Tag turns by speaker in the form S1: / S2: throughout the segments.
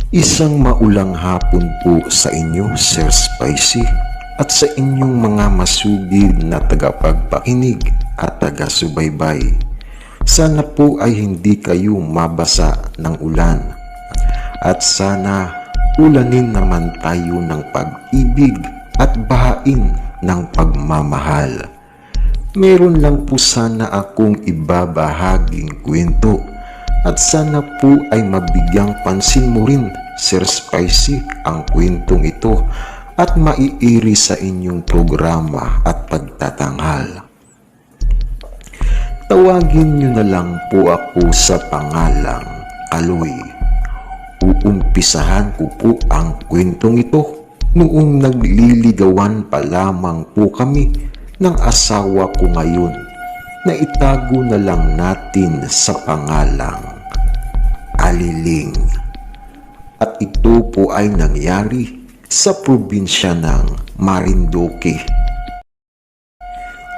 S1: Isang maulang hapon po sa inyo, Sir Spicy, at sa inyong mga masugid na tagapagpakinig at taga-subaybay. Sana po ay hindi kayo mabasa ng ulan. At sana ulanin naman tayo ng pag-ibig at bahain ng pagmamahal. Meron lang po sana akong ibabahaging kwento at sana po ay mabigyang pansin mo rin, Sir Spicy, ang kwentong ito at maiiri sa inyong programa at pagtatanghal. Tawagin niyo na lang po ako sa pangalang Kaloy. Uumpisahan ko po ang kwentong ito noong nagliligawan pa lamang po kami ng asawa ko ngayon na itago na lang natin sa pangalang Aliling. At ito po ay nangyari sa probinsya ng Marinduque.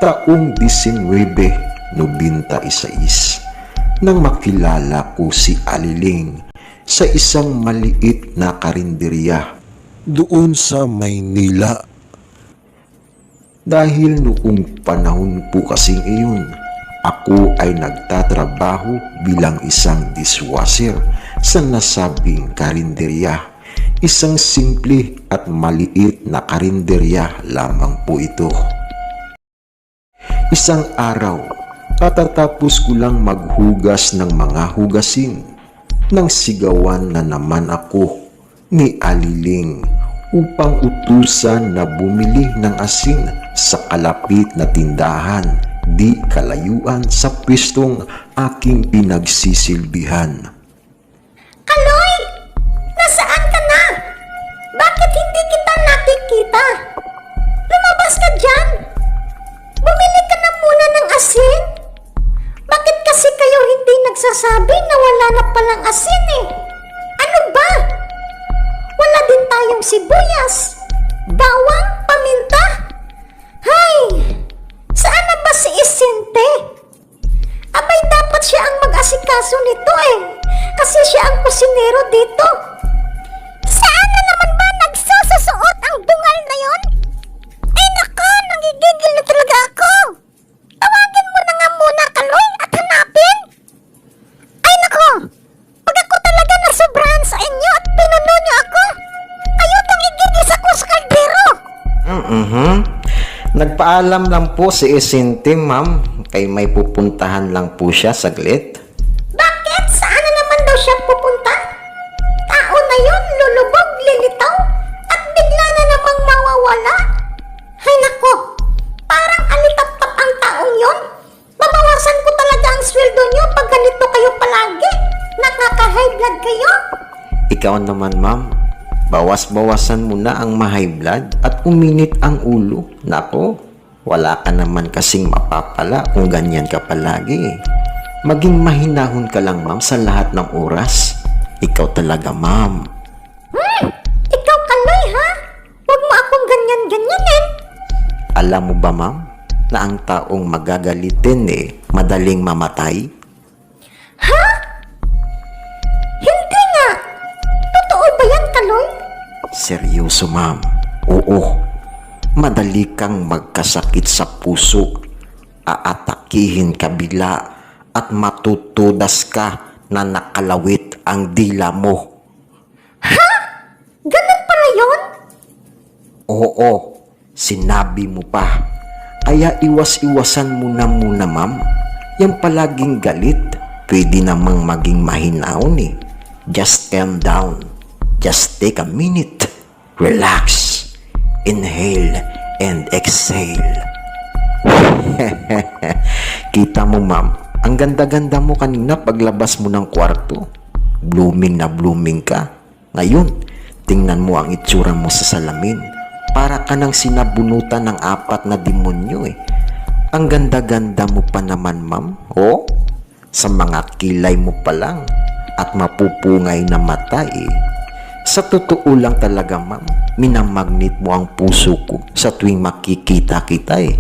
S1: Taong 1996 nang makilala ko si Aliling sa isang maliit na karinderya doon sa Maynila. Dahil noong panahon po kasing iyon, ako ay nagtatrabaho bilang isang dishwasher sa nasabing karinderya. Isang simple at maliit na karinderya lamang po ito. Isang araw, katatapos ko lang maghugas ng mga hugasin nang sigawan na naman ako ni Aliling upang utusan na bumili ng asin sa kalapit na tindahan di kalayuan sa pwestong aking pinagsisilbihan.
S2: Kaloy! Nasaan ka na? Bakit hindi kita nakikita? Lumabas ka dyan! Bumili ka na muna ng asin? Bakit kasi kayo hindi nagsasabi na wala na palang asin eh? Ano ba? Wala din tayong sibuyas, bawang, paminta. Hay! Saan na ba si Isinte? Abay dapat siya ang mag-asikaso nito eh. Kasi siya ang kusinero dito. Saan na naman ba nagsususuot ang bungal na yon? Ay nako, nangigigil na talaga ako. Tawagin mo na nga muna, Kaloy, at hanapin. Ay nako, pag ako talaga nasobrahan sa inyo at pinuno niyo ako, kayo tong igigis ako sa kaldero.
S3: Nagpaalam lang po si Isinte, ma'am, kay may pupuntahan lang po siya saglit.
S2: Bakit? Saan na naman daw siya pupunta? Tao na yun, lulubog, lilitaw, at bigla na namang mawawala. Ay nako, parang alitap-tap ang taong yon. Babawasan ko talaga ang sweldo nyo pag ganito kayo palagi. Nakaka-high blood kayo.
S3: Ikaw naman, ma'am, bawas-bawasan mo na ang ma-high blood at uminit ang ulo. Nako, wala ka naman kasing mapapala kung ganyan ka palagi. Maging mahinahon ka lang, ma'am, sa lahat ng oras. Ikaw talaga, ma'am.
S2: Ikaw, Kaloy, ha? Huwag mo akong ganyan-ganyanin.
S3: Alam mo ba, ma'am, na ang taong magagalitin madaling mamatay?
S2: Ha? Hindi nga. Totoo ba yan, Kaloy?
S3: Seryoso, ma'am. Oo. Madali kang magkasakit sa puso, aatakihin kabila at matutudas ka na nakalawit ang dila mo.
S2: Ha? Ganun pala yun?
S3: Oo, sinabi mo pa. Kaya iwas-iwasan mo na muna, ma'am. Yang palaging galit, pwede namang maging mahinaon eh. Just calm down. Just take a minute. Relax. Inhale and exhale. Kita mo, ma'am, ang ganda-ganda mo kanina paglabas mo ng kwarto. Blooming na blooming ka. Ngayon, tingnan mo ang itsura mo sa salamin. Para ka nang sinabunutan ng 4 na demonyo eh. Ang ganda-ganda mo pa naman, ma'am. Oh, sa mga kilay mo pa lang at mapupungay na mata eh. Sa totoo lang talaga, ma'am, minamagnet mo ang puso ko sa tuwing makikita kita eh.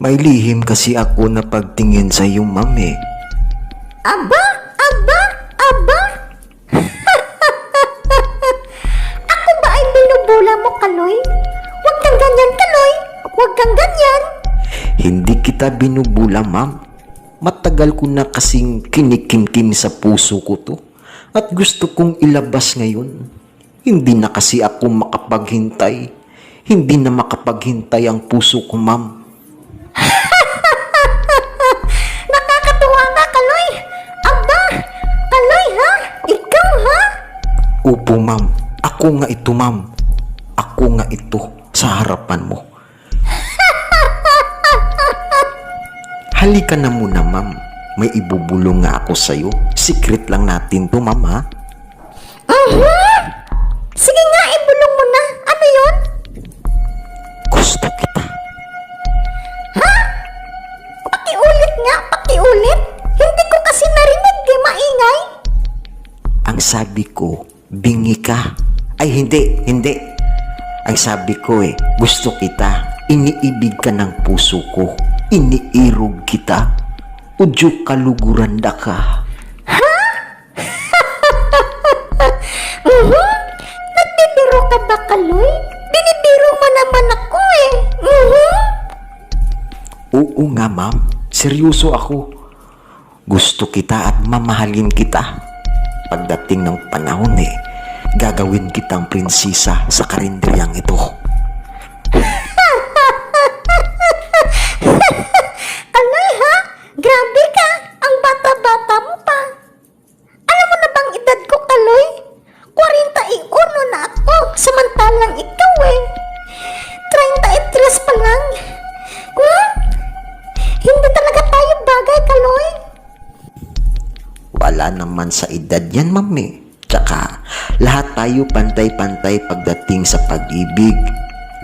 S3: May lihim kasi ako na pagtingin sa iyo, ma'am eh.
S2: Aba, aba, aba.
S3: ka binubula, ma'am. Matagal ko na kasing kinikimkim sa puso ko to at gusto kong ilabas ngayon. Hindi na kasi ako makapaghintay. Hindi na makapaghintay ang puso ko, ma'am.
S2: Nakakatuwa nga, Kaloy. Aba, Kaloy ha? Ikaw ha?
S3: Opo, ma'am. Ako nga ito, ma'am. Ako nga ito sa harapan mo. Halika na muna, ma'am. May ibubulong nga ako sa'yo. Secret lang natin to, ma'am, ha?
S2: Sige nga, ibulong mo na. Ano yun?
S3: Gusto kita.
S2: Pakiulit nga, pakiulit. Hindi ko kasi narinig, di maingay.
S3: Ang sabi ko, bingi ka. Ay, hindi. Ang sabi ko gusto kita. Iniibig ka ng puso ko. Iniirog kita. Udyo kaluguranda ka.
S2: Nagbibiro ka ba, Kaloy? Binibiro mo naman ako eh.
S3: Oo nga, ma'am. Seryoso ako. Gusto kita at mamahalin kita. Pagdating ng panahon gagawin kitang prinsesa sa karinderyang ito.
S2: Kaloy ha? Grabe ka. Ang bata-bata mo pa. Alam mo na bang edad ko, Kaloy? 41 na ako. Samantalang ikaw 33 pa lang. Hindi talaga tayo bagay, Kaloy.
S3: Wala naman sa edad yan, ma'am. Tsaka, lahat tayo pantay-pantay pagdating sa pag-ibig.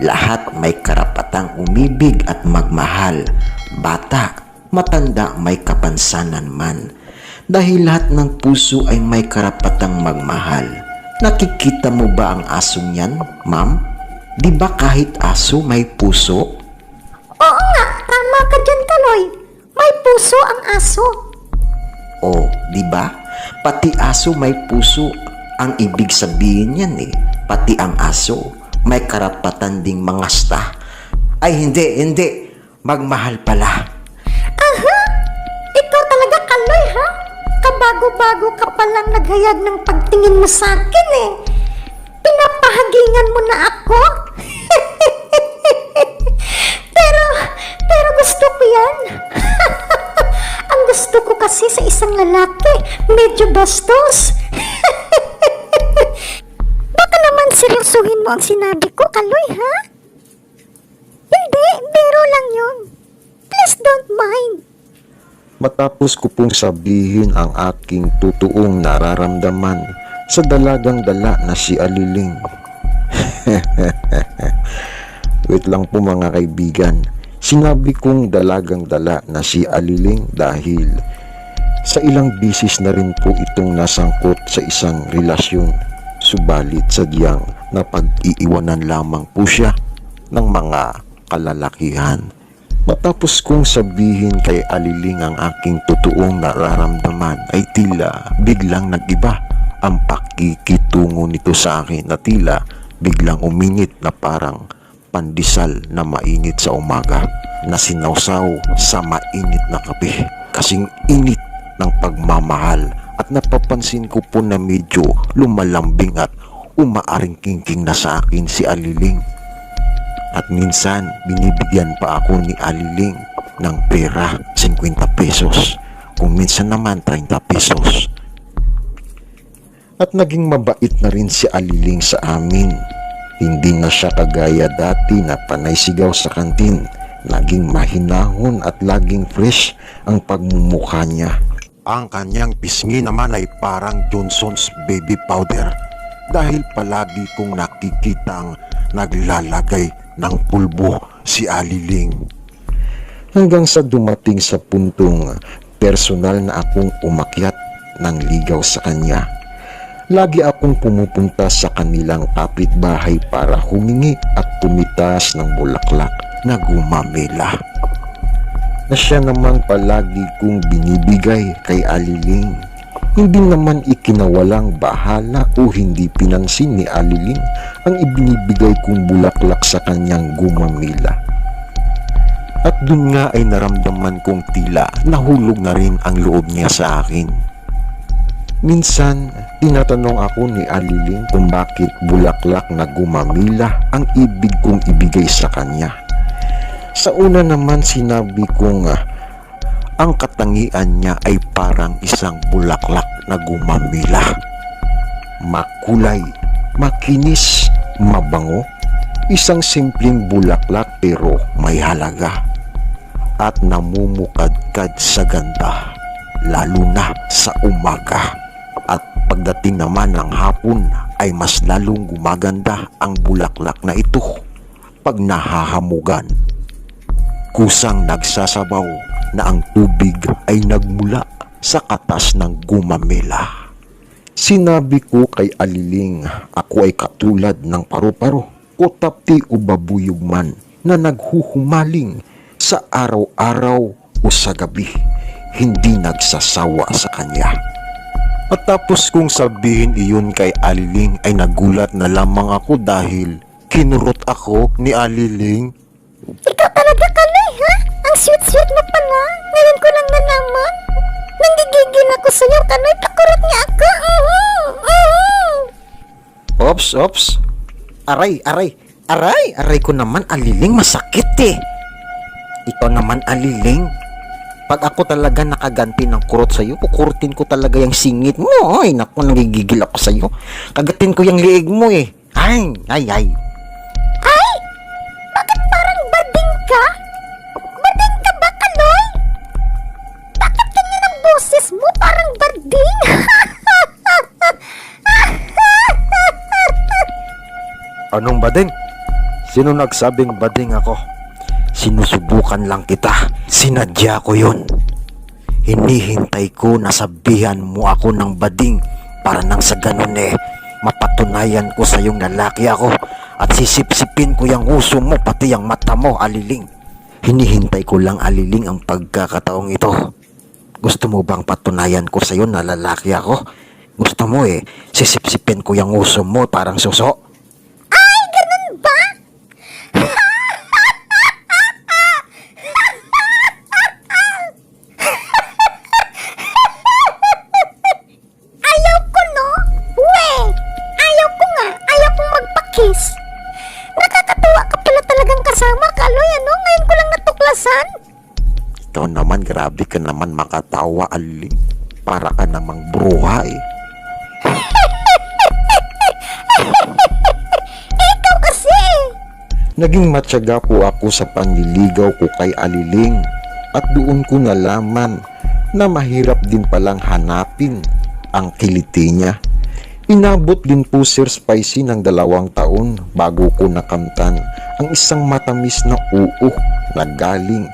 S3: Lahat may karapatang umibig at magmahal. Bata, matanda, may kapansanan man. Dahil lahat ng puso ay may karapatang magmahal. Nakikita mo ba ang asong yan, ma'am? Di ba kahit aso may puso?
S2: Oo nga, tama ka dyan, Kaloy. May puso ang aso.
S3: O, di ba? Pati aso may puso. Ang ibig sabihin yan pati ang aso may karapatan ding mangasta. Ay, hindi. Magmahal pala.
S2: Aha! Ikaw talaga, Kaloy, ha? Kabago-bago ka palang naghayag ng pagtingin mo sa akin Pinapahagingan mo na ako? pero gusto ko yan. Ang gusto ko kasi sa isang lalaki, medyo bastos. Baka naman seryosuhin mo ang sinabi ko, Kaloy, ha? Hindi, biro lang yun. Please don't mind.
S1: Matapos ko pong sabihin ang aking totoong nararamdaman sa dalagang dala na si Aliling. Wait lang po mga kaibigan. Sinabi kong dalagang dala na si Aliling dahil sa ilang bisis na rin po itong nasangkot sa isang relasyon. Subalit sadyang napag-iiwanan lamang po siya ng mga kalalakihan. Matapos kong sabihin kay Aliling ang aking totoong nararamdaman ay tila biglang nag-iba ang pakikitungo nito sa akin na tila biglang uminit na parang pandesal na mainit sa umaga na sinawsaw sa mainit na kape. Kasing init ng pagmamahal at napapansin ko po na medyo lumalambing at umaaring-kingking na sa akin si Aliling. At minsan binibigyan pa ako ni Aliling ng pera, 50 pesos. Kung minsan naman 30 pesos. At naging mabait na rin si Aliling sa amin. Hindi na siya kagaya dati na panay sigaw sa kantin. Naging mahinahon at laging fresh ang pagmumukha niya. Ang kanyang pisngi naman ay parang Johnson's baby powder dahil palagi kong nakikitang naglalagay ng pulbo si Aliling. Hanggang sa dumating sa puntong personal na akong umakyat ng ligaw sa kanya. Lagi akong pumupunta sa kanilang kapitbahay para humingi at tumitas ng bulaklak na gumamela. Na siya naman palagi kong binibigay kay Aliling. Hindi naman ikinawalang bahala o hindi pinansin ni Aliling ang ibinibigay kong bulaklak sa kanyang gumamela. At dun nga ay naramdaman kong tila nahulog na rin ang loob niya sa akin. Minsan, tinatanong ako ni Aliling kung bakit bulaklak na gumamila ang ibig kong ibigay sa kanya. Sa una naman sinabi kong ang katangian niya ay parang isang bulaklak na gumamila. Makulay, makinis, mabango. Isang simpleng bulaklak pero may halaga. At namumukadkad sa ganda, lalo na sa umaga. At pagdating naman ng hapon ay mas lalong gumaganda ang bulaklak na ito pag nahahamugan. Kusang nagsasabaw na ang tubig ay nagmula sa katas ng gumamela. Sinabi ko kay Aliling, ako ay katulad ng paru-paro o tapti o babuyog man na naghuhumaling sa araw-araw o sa gabi, hindi nagsasawa sa kanya. At tapos kong sabihin iyon kay Aliling ay nagulat na lamang ako dahil kinurot ako ni Aliling.
S2: Ikaw talaga, Kaloy, ha? Ang sweet-sweet mo pala. Ngayon ko lang nalaman. Nanggigigil ako sa'yo, Kaloy. Pakurot niya ako.
S3: Ops. Aray ko naman, Aliling, masakit eh. Ikaw naman, Aliling. Pag ako talaga nakaganti ng kurot sa'yo, kukurutin ko talaga yung singit mo. Ay, naku, nagigigil ako sa'yo. Kagatin ko yung liig mo eh. Ay.
S2: Ay! Bakit parang bading ka? Bading ka ba, Kaloy? Bakit ganyan ang boses mo? Parang bading?
S3: Anong bading? Sino nagsabing bading ako? Sinusubukan lang kita. Sinadya ko yun. Hinihintay ko na sabihan mo ako ng bading para nang sa ganun mapatunayan ko sa yung lalaki ako at sisipsipin ko yung uso mo pati yung mata mo, Aliling. Hinihintay ko lang, Aliling, ang pagkakataong ito. Gusto mo bang patunayan ko sa iyo na lalaki ako? Gusto mo sisipsipin ko yung uso mo parang suso?
S2: Ay, ganun ba? Ayaw ko, no? Ayaw ko nga. Ayaw kong magpa-kiss. Nakakatuwa ka pala talagang kasama, Kaloy, ano? Ngayon ko lang natuklasan.
S1: Ikaw naman, grabe ka naman makatawa, Aliling. Para ka namang bruha
S2: Ikaw kasi.
S1: Naging matyaga po ako sa panliligaw ko kay Aliling at doon ko nalaman na mahirap din palang hanapin ang kiliti niya. Inabot din po Sir Spicy ng 2 taon bago ko nakamtan ang isang matamis na oo na galing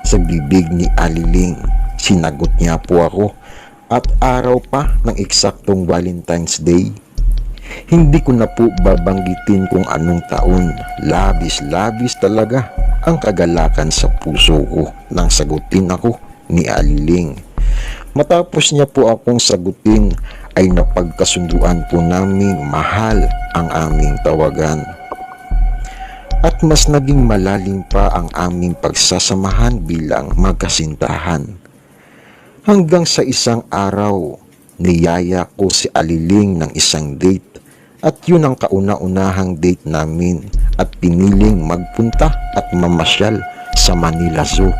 S1: sa bibig ni Aliling. Sinagot niya po ako at araw pa ng eksaktong Valentine's Day. Hindi ko na po babanggitin kung anong taon. Labis talaga ang kagalakan sa puso ko nang sagutin ako ni Aliling. Matapos niya po akong sagutin ay napagkasunduan po naming mahal ang aming tawagan. At mas naging malalim pa ang aming pagsasamahan bilang magkasintahan. Hanggang sa isang araw, niyaya ko si Aliling ng isang date at yun ang kauna-unahang date namin at piniling magpunta at mamasyal sa Manila Zoo.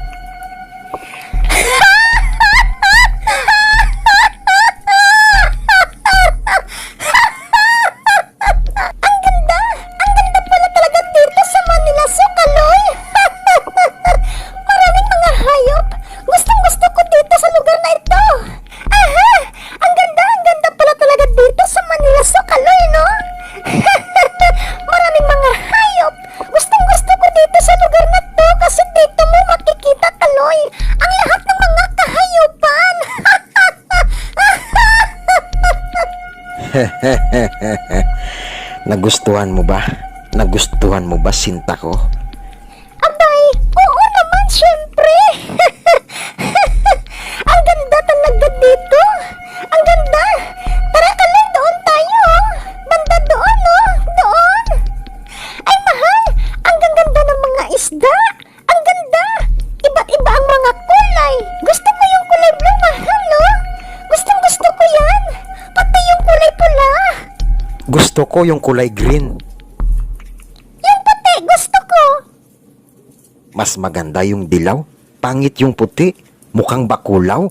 S3: Nagustuhan mo ba? Nagustuhan mo ba, sinta ko?
S2: Abay, oo naman, syempre. Ang ganda talaga dito. Ang ganda. Tara, Kaloy, doon tayo. Banda doon, no? Doon. Ay, mahal. Ang ganda ng mga isda. Ang ganda.
S3: Gusto ko yung kulay green.
S2: Yung puti, gusto ko.
S3: Mas maganda yung dilaw. Pangit yung puti. Mukhang bakulaw.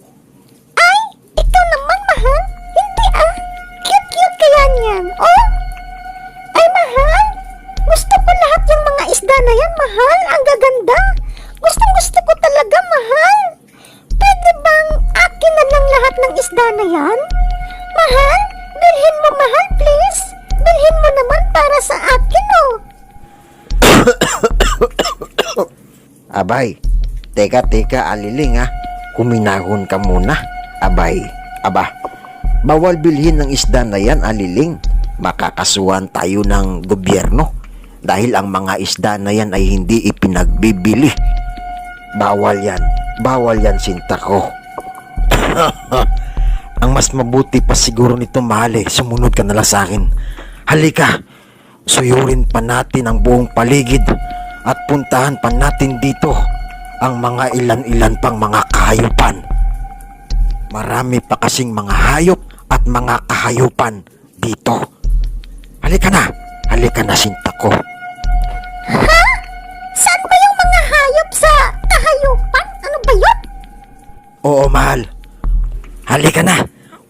S2: Ay, ikaw naman, mahal. Hindi ah. Cute-cute kaya niyan. Oh. Ay, mahal. Gusto ko lahat yung mga isda na yan, mahal. Ang gaganda. Gustong-gusto ko talaga, mahal. Pwede bang akin na lang lahat ng isda na yan? Mahal, bilhin mo, mahal, please. Bilhin mo naman para sa akin, oh.
S3: Abay, teka, Aliling ha. Kuminahon ka muna. Abay, bawal bilhin ng isda na yan, Aliling. Makakasuhan tayo ng gobyerno dahil ang mga isda na yan ay hindi ipinagbibili. Bawal yan, sinta ko. Ang mas mabuti pa siguro nito, mahal, sumunod ka na lang sa akin. Halika, suyurin pa natin ang buong paligid at puntahan pa natin dito ang mga ilan-ilan pang mga kahayupan. Marami pa kasing mga hayop at mga kahayupan dito. Halika na, sinta ko.
S2: Ha? Saan ba yung mga hayop sa kahayupan? Ano ba yun?
S3: Oo, mahal. Halika na,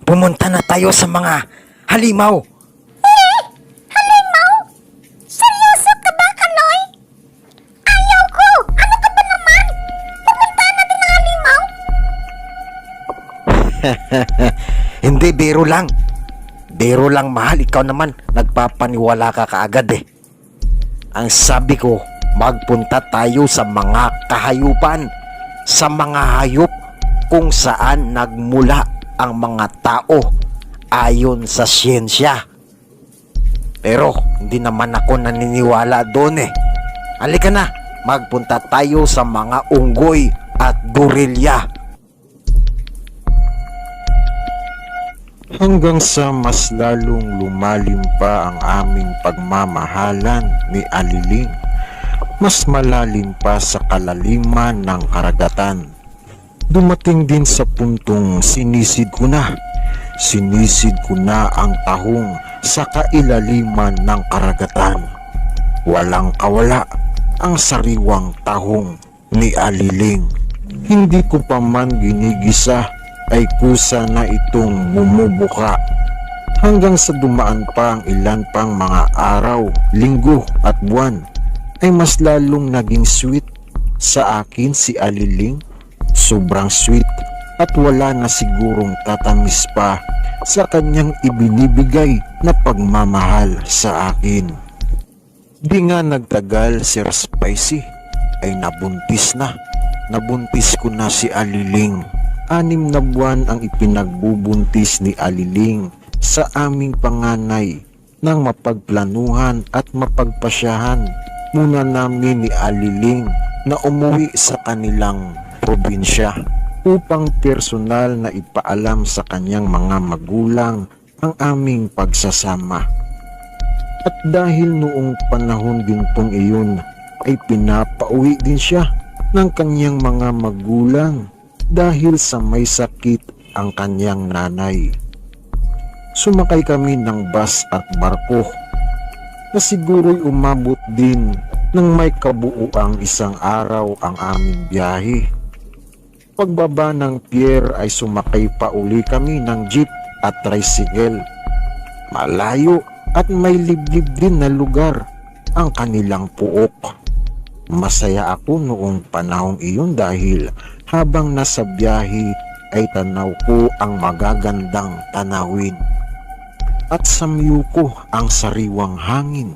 S3: pumunta na tayo sa mga halimaw.
S2: Halimaw? Seryoso ka ba, Kaloy? Ayaw ko! Ano ka ba naman? Pumunta na din ng halimaw?
S3: Hindi, biro lang. Biro lang, mahal. Ikaw naman, nagpapaniwala ka kaagad eh. Ang sabi ko, magpunta tayo sa mga kahayupan. Sa mga hayop kung saan nagmula ang mga tao ayon sa siyensya. Pero hindi naman ako naniniwala doon eh. Halika na, magpunta tayo sa mga unggoy at gorilya.
S1: Hanggang sa mas lalong lumalim pa ang aming pagmamahalan ni Aliling. Mas malalim pa sa kalaliman ng karagatan. Dumating din sa puntong sinisid ko na ang tahong sa kailaliman ng karagatan. Walang kawala ang sariwang tahong ni Aliling. Hindi ko pa man ginigisa ay kusa na itong bumubuka. Hanggang sa dumaan pa ang ilan pang mga araw, linggo at buwan, ay mas lalong naging sweet sa akin si Aliling. Sobrang sweet at wala na sigurong tatamis pa sa kanyang ibinibigay na pagmamahal sa akin. Di nga nagtagal, Sir Spicy, ay nabuntis na. Nabuntis ko na si Aliling. 6 na buwan ang ipinagbubuntis ni Aliling sa aming panganay nang mapagplanuhan at mapagpasyahan muna namin ni Aliling na umuwi sa kanilang probinsya upang personal na ipaalam sa kanyang mga magulang ang aming pagsasama. At dahil noong panahon din pong iyon ay pinapauwi din siya ng kanyang mga magulang dahil sa may sakit ang kanyang nanay. Sumakay kami ng bus at barko na siguro'y umabot din ng may kabuuang 1 araw ang aming biyahe. Pagbaba ng pier ay sumakay pa uli kami ng jeep at tricycle. Malayo at may liblib din na lugar ang kanilang puok. Masaya ako noong panahong iyon dahil habang nasa biyahe ay tanaw ko ang magagandang tanawin at samyu ko ang sariwang hangin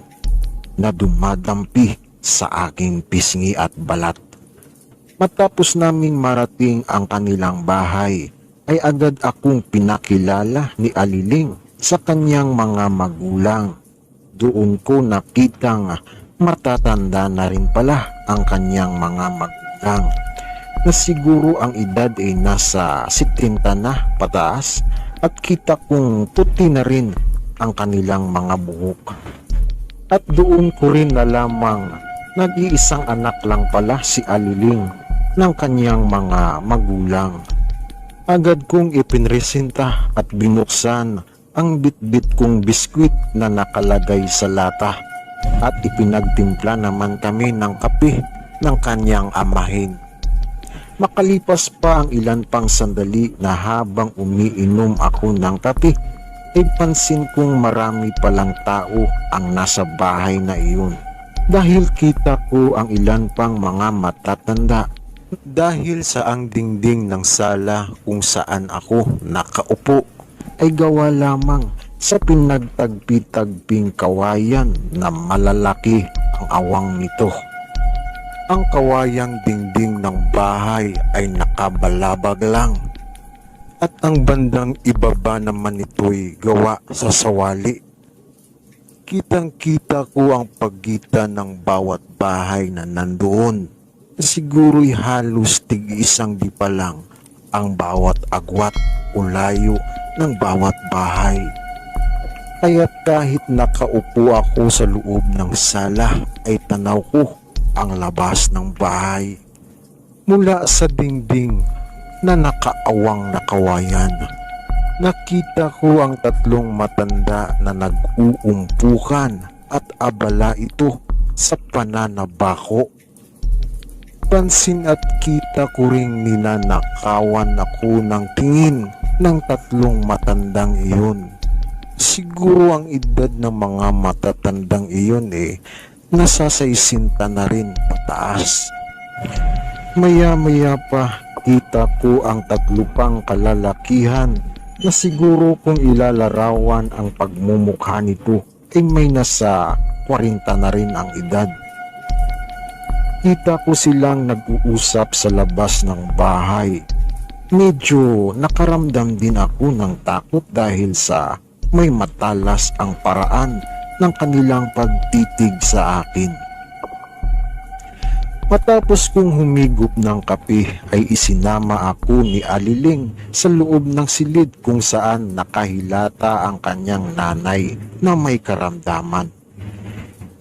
S1: na dumadampi sa aking pisngi at balat. Matapos naming marating ang kanilang bahay ay agad akong pinakilala ni Aliling sa kanyang mga magulang. Doon ko nakitang matatanda na rin pala ang kanyang mga magulang na siguro ang edad ay nasa 70 na pataas at kita kong puti na rin ang kanilang mga buhok. At doon ko rin nalamang nag-iisang anak lang pala si Aliling ng kanyang mga magulang. Agad kong ipinresenta at binuksan ang bitbit kong biskwit na nakalagay sa lata at ipinagtimpla naman kami ng kape ng kanyang amahin. Makalipas pa ang ilan pang sandali na habang umiinom ako ng kape, ay pansin kong marami palang tao ang nasa bahay na iyon. Dahil kita ko ang ilan pang mga matatanda. Dahil sa ang dingding ng sala kung saan ako nakaupo ay gawa lamang sa pinagtagpi-tagping kawayan na malalaki ang awang nito. Ang kawayang dingding ng bahay ay nakabalabag lang at ang bandang ibaba naman nito'y gawa sa sawali. Kitang-kita ko ang pagitan ng bawat bahay na nandoon. Siguro'y halos tig-isang di pa lang ang bawat agwat o layo ng bawat bahay. Kaya't kahit nakaupo ako sa loob ng sala ay tanaw ko ang labas ng bahay. Mula sa dingding na nakaawang na kawayan, nakita ko ang tatlong matanda na nag-uumpukan at abala ito sa pananabako. Pansin at kita ko ring ninanakawan ako ng tingin ng tatlong matandang iyon. Siguro ang edad ng mga matatandang iyon nasa 60 na rin pataas. Maya-maya pa kita ko ang tatlo pang kalalakihan na siguro kung ilalarawan ang pagmumukha nito ay may nasa 40 na rin ang edad. Kita ko silang nag-uusap sa labas ng bahay. Medyo nakaramdam din ako ng takot dahil sa may matalas ang paraan ng kanilang pagtitig sa akin. Matapos kong humigop ng kape ay isinama ako ni Aliling sa loob ng silid kung saan nakahilata ang kanyang nanay na may karamdaman.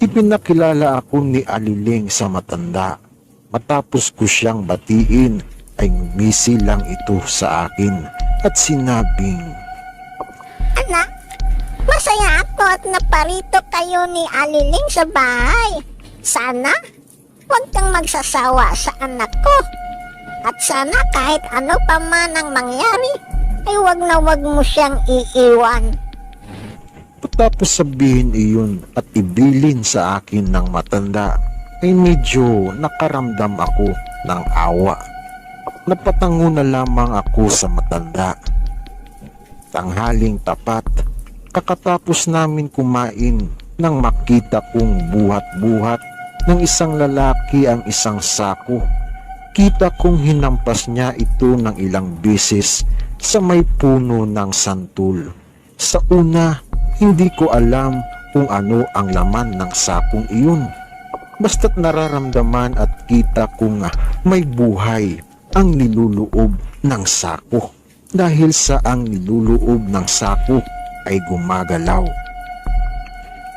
S1: Ipinakilala ako ni Aliling sa matanda. Matapos ko siyang batiin ay ngumisi lang ito sa akin at sinabing,
S2: Anak, masaya ako at naparito kayo ni Aliling sa bahay. Sana huwag kang magsasawa sa anak ko. At sana kahit ano pa man ang mangyari, ay huwag na huwag mo siyang iiwan.
S1: Tapos sabihin iyon at ibilin sa akin ng matanda, ay medyo nakaramdam ako ng awa. Napatango na lamang ako sa matanda. Tanghaling tapat, kakatapos namin kumain nang makita kong buhat-buhat ng isang lalaki ang isang sako. Kita kong hinampas niya ito ng ilang beses sa may puno ng santol. Sa una, hindi ko alam kung ano ang laman ng sakong iyon. Basta't nararamdaman at kita kong may buhay ang niluloob ng sako. Dahil sa ang niluloob ng sako ay gumagalaw.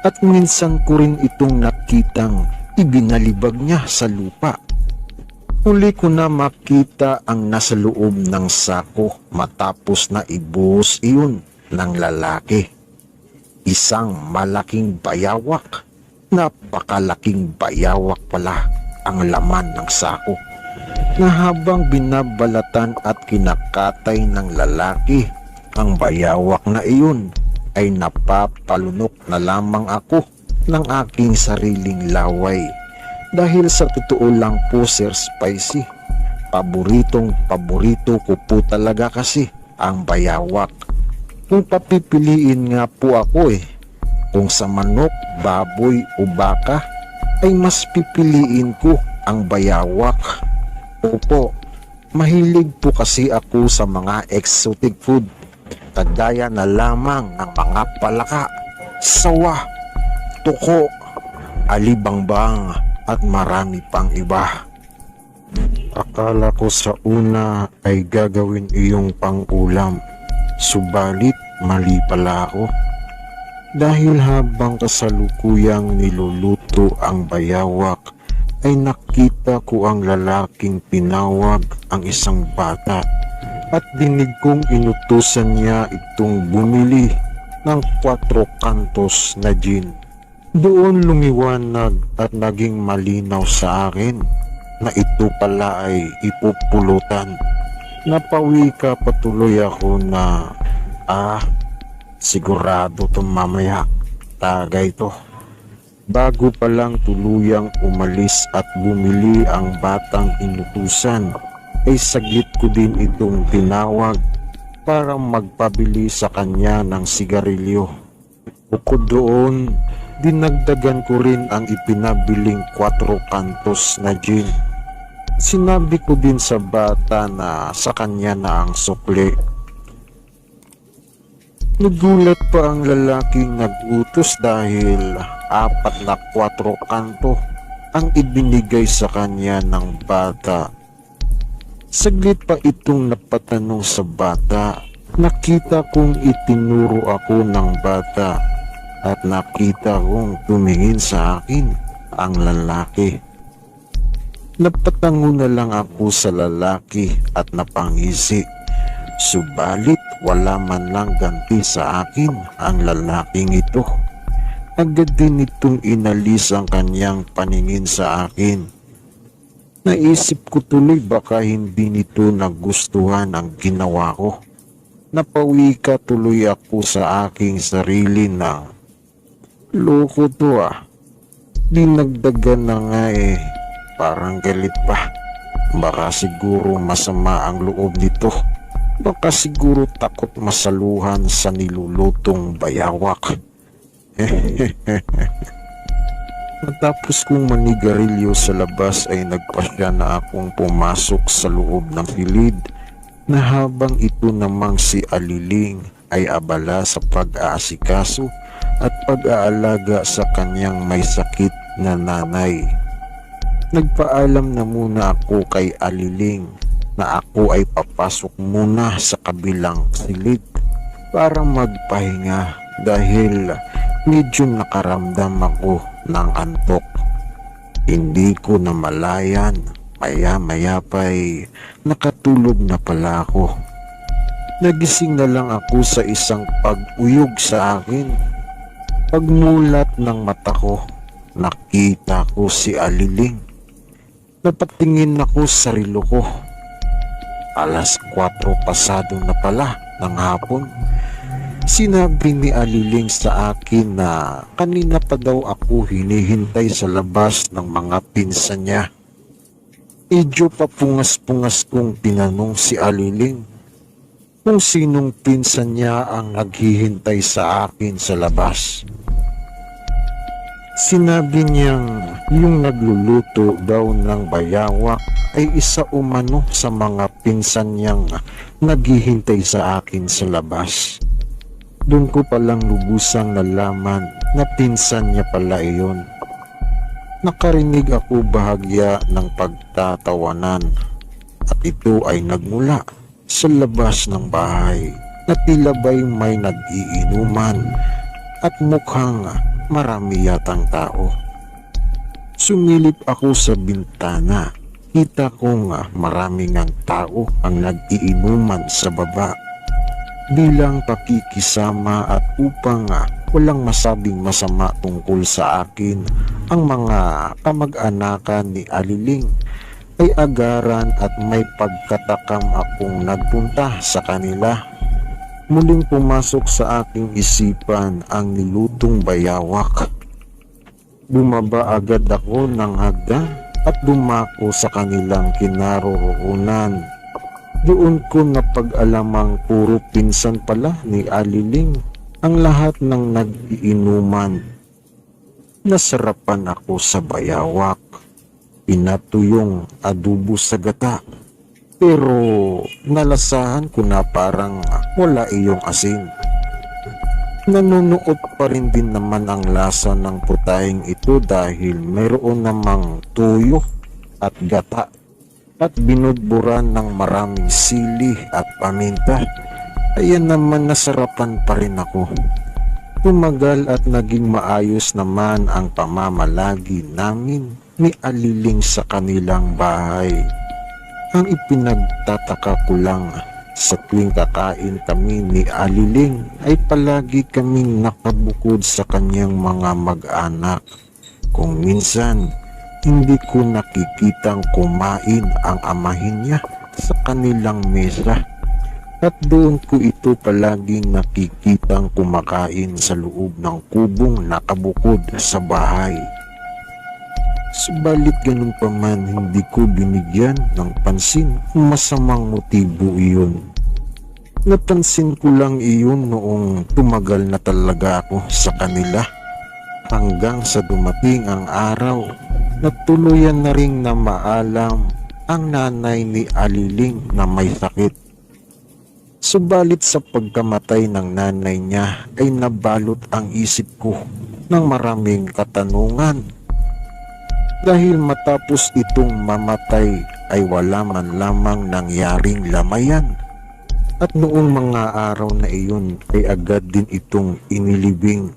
S1: At minsan ko rin itong nakitang ibinalibag niya sa lupa. Huli ko na makita ang nasa loob ng sako matapos na ibuhos iyon ng lalaki. Isang malaking bayawak, napakalaking bayawak pala ang laman ng sako, na habang binabalatan at kinakatay ng lalaki ang bayawak na iyon, ay napapalunok na lamang ako ng aking sariling laway. Dahil sa totoo lang po, Sir Spicy, paborito ko po talaga kasi ang bayawak. Kung papipiliin nga po ako kung sa manok, baboy o baka, ay mas pipiliin ko ang bayawak. Opo, mahilig po kasi ako sa mga exotic food, kagaya na lamang ng mga palaka, sawa, tuko, alibangbang at marami pang iba. Akala ko sa una ay gagawin iyong pang-ulam, subalit mali pala ako. Dahil habang kasalukuyang niluluto ang bayawak, ay nakita ko ang lalaking tinawag ang isang bata at dinig kong inutusan niya itong bumili ng 4 kantos na gin. Doon lumiwanag at naging malinaw sa akin na ito pala ay ipupulutan. Napawi ka patuloy ako na sigurado itong mamaya tagay ito. Bago pa lang tuluyang umalis at bumili ang batang inutusan, ay saglit ko din itong tinawag para magpabili sa kanya ng sigarilyo. Bukod doon, dinagdagan ko rin ang ipinabiling 4 kantos na gin. Sinabi ko din sa bata na sa kanya na ang sukli. Nagulat pa ang lalaking nag-utos dahil 4 na 4 kanto ang ibinigay sa kanya ng bata. Saglit pa itong napatanong sa bata. Nakita kong itinuro ako ng bata at nakita kong tumingin sa akin ang lalaki. Napatango na lang ako sa lalaki at napangisi. Subalit wala man lang ganti sa akin ang lalaking ito. Agad din itong inalis ang kanyang paningin sa akin. Naisip ko tuloy baka hindi nito nagustuhan ang ginawa ko. Napawi ka tuloy ako sa aking sarili na loko to Dinagdagan na nga parang galit pa. Baka siguro masama ang loob nito. Baka siguro takot masaluhan sa nilulutong bayawak. Matapos kong manigarilyo sa labas ay nagpasya na akong pumasok sa loob ng silid na habang ito namang si Aliling ay abala sa pag-aasikaso at pag-aalaga sa kanyang may sakit na nanay. Nagpaalam na muna ako kay Aliling na ako ay papasok muna sa kabilang silid para magpahinga dahil medyo nakaramdam ako ng antok. Hindi ko namalayan, maya-maya pa'y nakatulog na pala ako. Nagising na lang ako sa isang pag-uyog sa akin. Pagmulat ng mata ko, nakita ko si Aliling. Napatingin ako sa relo ko. 4:00 pasado na pala ng hapon. Sinabi ni Aliling sa akin na kanina pa daw ako hinihintay sa labas ng mga pinsan niya. Medyo papungas-pungas kong tinanong si Aliling kung sinong pinsan niya ang naghihintay sa akin sa labas. Sinabi niyang yung nagluluto daw ng bayawak ay isa umano sa mga pinsan niyang naghihintay sa akin sa labas. Doon ko palang lubusang nalaman na pinsan niya pala iyon. Nakarinig ako bahagya ng pagtatawanan at ito ay nagmula sa labas ng bahay na tila ba'y may nag-iinuman at mukhang marami yatang tao. Sumilip ako sa bintana. Kita kong maraming ang tao ang nag-iinuman sa baba. Bilang pakikisama at upang walang masabing masama tungkol sa akin, ang mga kamag-anakan ni Aliling ay agaran at may pagkatakam akong nagpunta sa kanila. Muling pumasok sa aking isipan ang nilutong bayawak. Bumaba agad ako ng hagdan at dumako sa kanilang kinaroroonan. Doon ko napag-alamang puro pinsan pala ni Aliling ang lahat ng nag-iinuman. Nasarapan ako sa bayawak. Pinatuyong adobo sa gata. Pero nalasahan ko na parang wala iyong asin. Nanunuot pa rin din naman ang lasa ng putaing ito dahil mayroon namang tuyo at gata at binudburan ng maraming sili at paminta. Ayan naman, nasarapan pa rin ako. Tumagal at naging maayos naman ang pamamalagi namin ni Aliling sa kanilang bahay. Ang ipinagtataka ko lang, Sa tuwing kakain kami ni Aliling ay palagi kaming nakabukod sa kanyang mga mag-anak. Kung minsan, hindi ko nakikitang kumain ang amahin niya sa kanilang mesa. At doon ko ito palaging nakikitang kumakain sa loob ng kubong nakabukod sa bahay. Subalit ganun pa man, hindi ko binigyan ng pansin kung masamang motibo iyon. Napansin ko lang iyon noong tumagal na talaga ako sa kanila, hanggang sa dumating ang araw na tuluyan na ring na maalam ang nanay ni Aliling na may sakit. Subalit sa pagkamatay ng nanay niya ay nabalot ang isip ko ng maraming katanungan. Dahil matapos itong mamatay ay wala man lamang nangyaring lamayan. At noong mga araw na iyon ay agad din itong inilibing.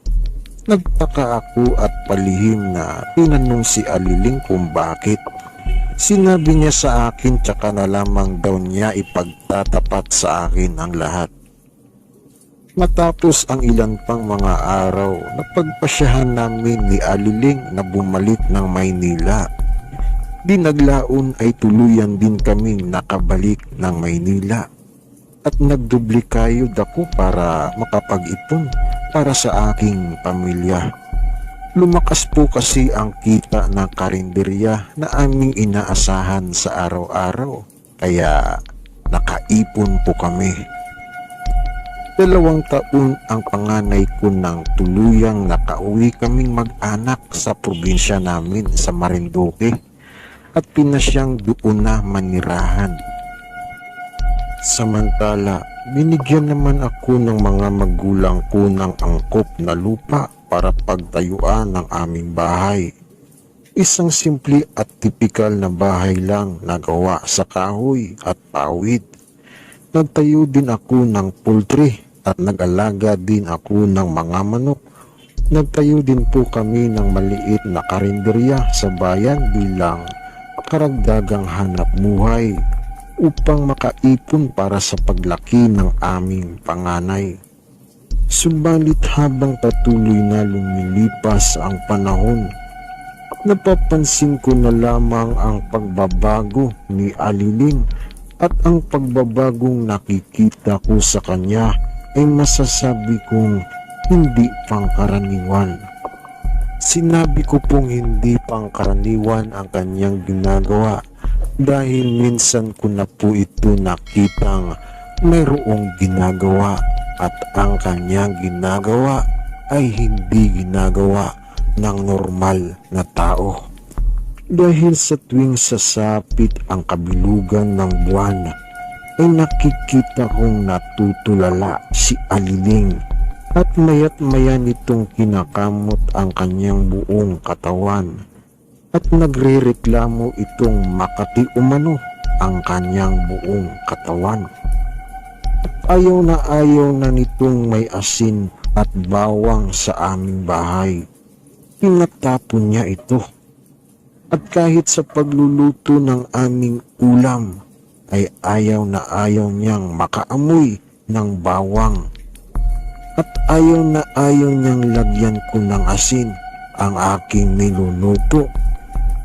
S1: Nagtaka ako at palihim na tinanong si Aliling kung bakit. Sinabi niya sa akin tsaka na lamang daw niya ipagtatapat sa akin ang lahat. Matapos ang ilan pang mga araw, napagpasyahan namin ni Aliling na bumalik ng Maynila. Di naglaon ay tuluyan din kaming nakabalik ng Maynila. At nagdublikayod ako para makapag-ipon para sa aking pamilya. Lumakas po kasi ang kita ng karinderya na aming inaasahan sa araw-araw, kaya nakaipon po kami. 2 taon ang panganay ko nang tuluyang nakauwi kaming mag-anak sa probinsya namin sa Marinduque at pinasyang doon na manirahan. Samantala, binigyan naman ako ng mga magulang ko ng angkop na lupa para pagtayuan ng aming bahay. Isang simple at tipikal na bahay lang na gawa sa kahoy at pawid. Nagtayo din ako ng poultry at nag-alaga din ako ng mga manok. Nagtayo din po kami ng maliit na karinderya sa bayan bilang karagdagang hanap buhay upang makaipon para sa paglaki ng aming panganay. Subalit habang patuloy na lumilipas ang panahon, napapansin ko na lamang ang pagbabago ni Aliling at ang pagbabagong nakikita ko sa kanya ay masasabi kong hindi pangkaraniwan. Sinabi ko pong hindi pangkaraniwan ang kanyang ginagawa dahil minsan ko na po ito nakitang mayroong ginagawa at ang kanyang ginagawa ay hindi ginagawa ng normal na tao. Dahil sa tuwing sasapit ang kabilugan ng buwan ay nakikita kong natutulala si Aliling at mayat maya nitong kinakamot ang kanyang buong katawan at nagrereklamo itong makati umano ang kanyang buong katawan. Ayaw na nitong may asin at bawang sa aming bahay. Pinatapon niya ito. At kahit sa pagluluto ng aming ulam ay ayaw niyang makaamoy ng bawang. At ayaw niyang lagyan ko ng asin ang aking niluluto.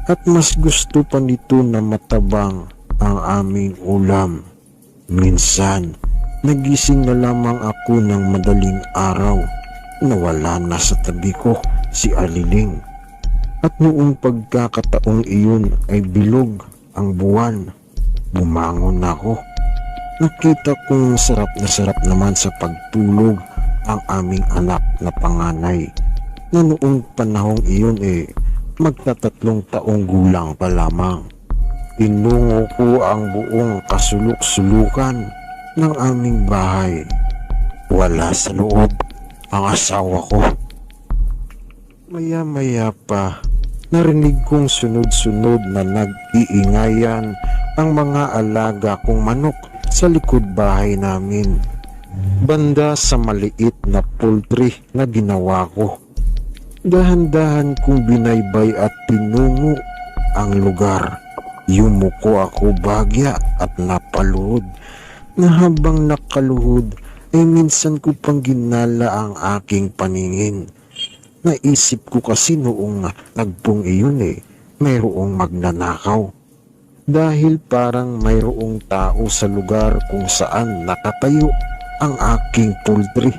S1: At mas gusto pa nito na matabang ang aming ulam. Minsan, nagising na lamang ako ng madaling araw. Nawala na sa tabi ko si Aliling. At noong pagkakataong iyon ay bilog ang buwan. Bumangon ako. Nakita kong sarap naman sa pagtulog ang aming anak na panganay na noong panahong iyon magtatatlong taong gulang pa lamang. Tinungo ko ang buong kasuluk-sulukan ng aming bahay. Wala sa loob ang asawa ko. Maya-maya pa, narinig kong sunod-sunod na nag-iingayan ang mga alaga kong manok sa likod bahay namin. Banda sa maliit na poultry na ginawa ko. Dahan-dahan kong binaybay at tinungo ang lugar. Yumuko ako bagya at napaluhod na habang nakaluhod ay minsan ko pang ginala ang aking paningin. Naisip ko kasi noong tagpong iyon mayroong magnanakaw. Dahil parang mayroong tao sa lugar kung saan nakatayo ang aking poultry.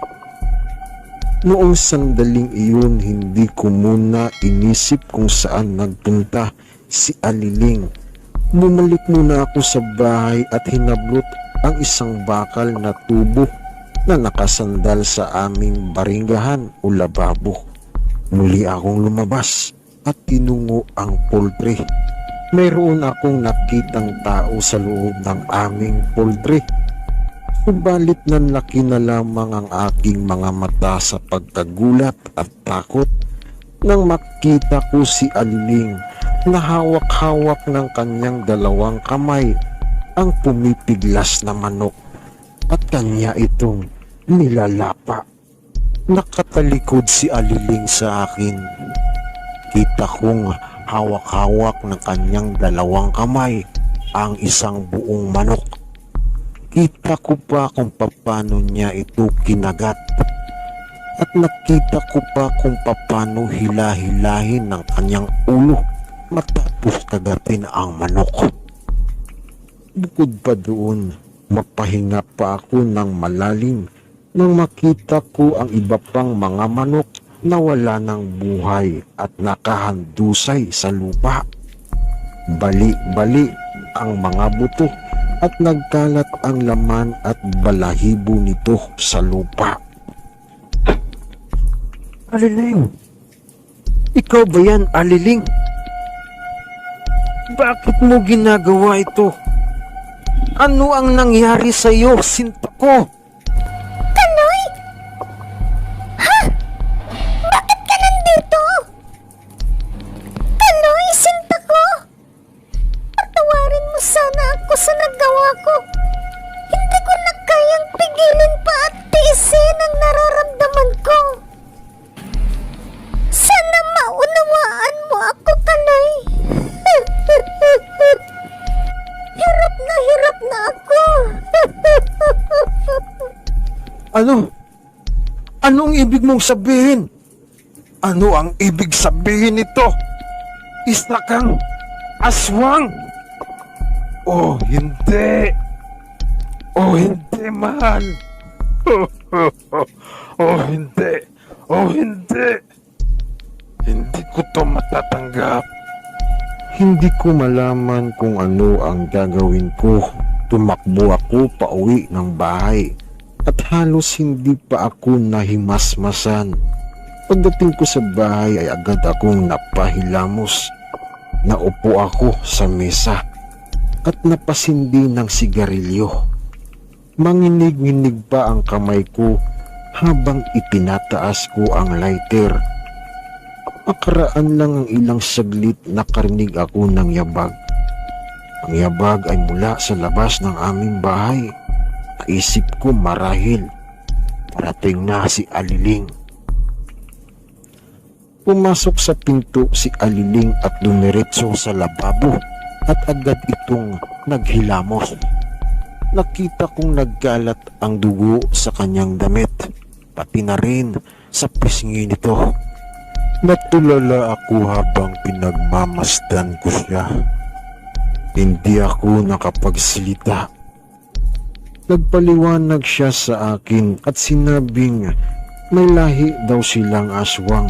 S1: Noong sandaling iyon, hindi ko muna inisip kung saan nagpunta si Aliling. Bumalik muna ako sa bahay at hinablot ang isang bakal na tubo na nakasandal sa aming baringgahan o lababo. Muli akong lumabas at tinungo ang poultry. Mayroon akong nakitang tao sa loob ng aming poultry. Subalit nanlaki na lamang ang aking mga mata sa pagkagulat at takot nang makita ko si Aliling na hawak-hawak ng kanyang dalawang kamay ang pumipiglas na manok at kanya itong nilalapa. Nakatalikod si Aliling sa akin. Kita kong hawak-hawak ng kanyang dalawang kamay ang isang buong manok. Kita ko pa kung paano niya ito kinagat. At nakita ko pa kung paano hilahilahin ng kanyang ulo matapos kagatin ang manok. Bukod pa doon, mapahinga pa ako ng malalim nang makita ko ang iba pang mga manok na wala ng buhay at nakahandusay sa lupa. Bali-bali ang mga buto at nagkalat ang laman at balahibo nito sa lupa.
S3: Aliling! Ikaw ba yan, Aliling? Bakit mo ginagawa ito? Ano ang nangyari sa iyo, sinta ko?
S2: Kaloy! Ha? Bakit ka nandito? Kaloy, sinta ko! Patawarin mo sana ako sa nagawa ko. Hindi ko na kayang pigilin pa at tiisin ang nararamdaman ko. Sana maunawaan mo ako, Kaloy. Hirap na ako.
S1: Ano? Anong ibig mong sabihin? Ano ang ibig sabihin nito? Isa kang aswang? Oh, hindi. Oh, hindi, mahal. Oh, hindi. Oh, hindi. Hindi ko to matatanggap. Hindi ko malaman kung ano ang gagawin ko. Tumakbo ako pauwi ng bahay at halos hindi pa ako nahimasmasan. Pagdating ko sa bahay ay agad akong napahilamos. Naupo ako sa mesa at napasindi ng sigarilyo. Manginig-nginig pa ang kamay ko habang itinataas ko ang lighter. Makaraan lang ang ilang saglit nakarinig ako ng yabag. Ang yabag ay mula sa labas ng aming bahay. Naisip ko marahil parating na si Aliling. Pumasok sa pinto si Aliling at dumiretso sa lababo at agad itong naghilamos. Nakita kong nagkalat ang dugo sa kanyang damit, pati na rin sa pisngi nito. Natulala ako habang pinagmamasdan ko siya. Hindi ako nakapagsalita. Nagpaliwanag siya sa akin at sinabing may lahi daw silang aswang.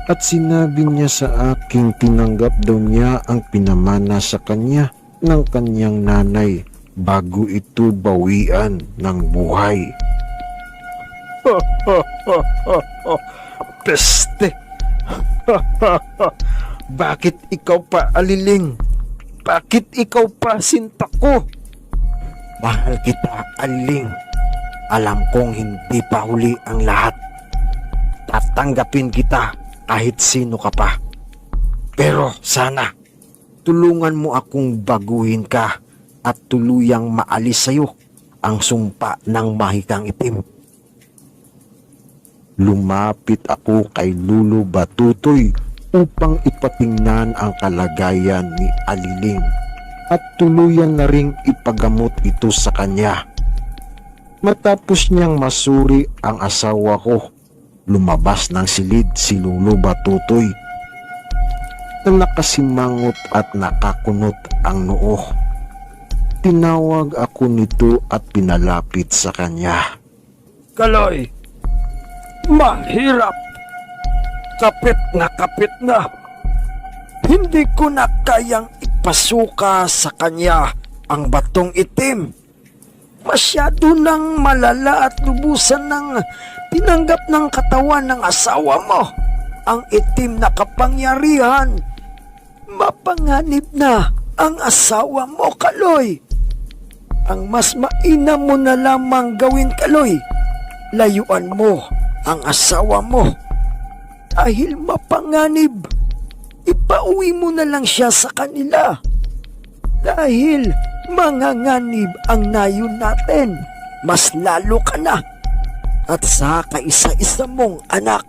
S1: At sinabi niya sa aking tinanggap daw niya ang pinamana sa kanya ng kanyang nanay bago ito bawian ng buhay. Peste! Bakit ikaw pa, Aliling? Bakit ikaw pa, sinta ko? Mahal kita, Aliling. Alam kong hindi pa huli ang lahat. Tatanggapin kita kahit sino ka pa. Pero sana, tulungan mo akong baguhin ka at tuluyang maalis sa'yo ang sumpa ng mahikang itim. Lumapit ako kay Lulu Batutoy upang ipatingnan ang kalagayan ni Aliling. at tuluyan na ring ipagamot ito sa kanya. Matapos niyang masuri ang asawa ko, lumabas ng silid si Lolo Batutoy na nakasimangot at nakakunot ang noo. Tinawag ako nito at pinalapit sa kanya.
S4: Kaloy, mahirap. Kapit na. Hindi ko na kayang ipasuka sa kanya ang batong itim. Masyado nang malala at lubusan ng tinanggap ng katawan ng asawa mo ang itim na kapangyarihan. Mapanganib na ang asawa mo, Kaloy. Ang mas mainam mo na lamang gawin, Kaloy, layuan mo ang asawa mo. Dahil mapanganib, ipauwi mo na lang siya sa kanila. Dahil manganganib ang nayon natin, mas lalo ka na. At sa kaisa-isa mong anak.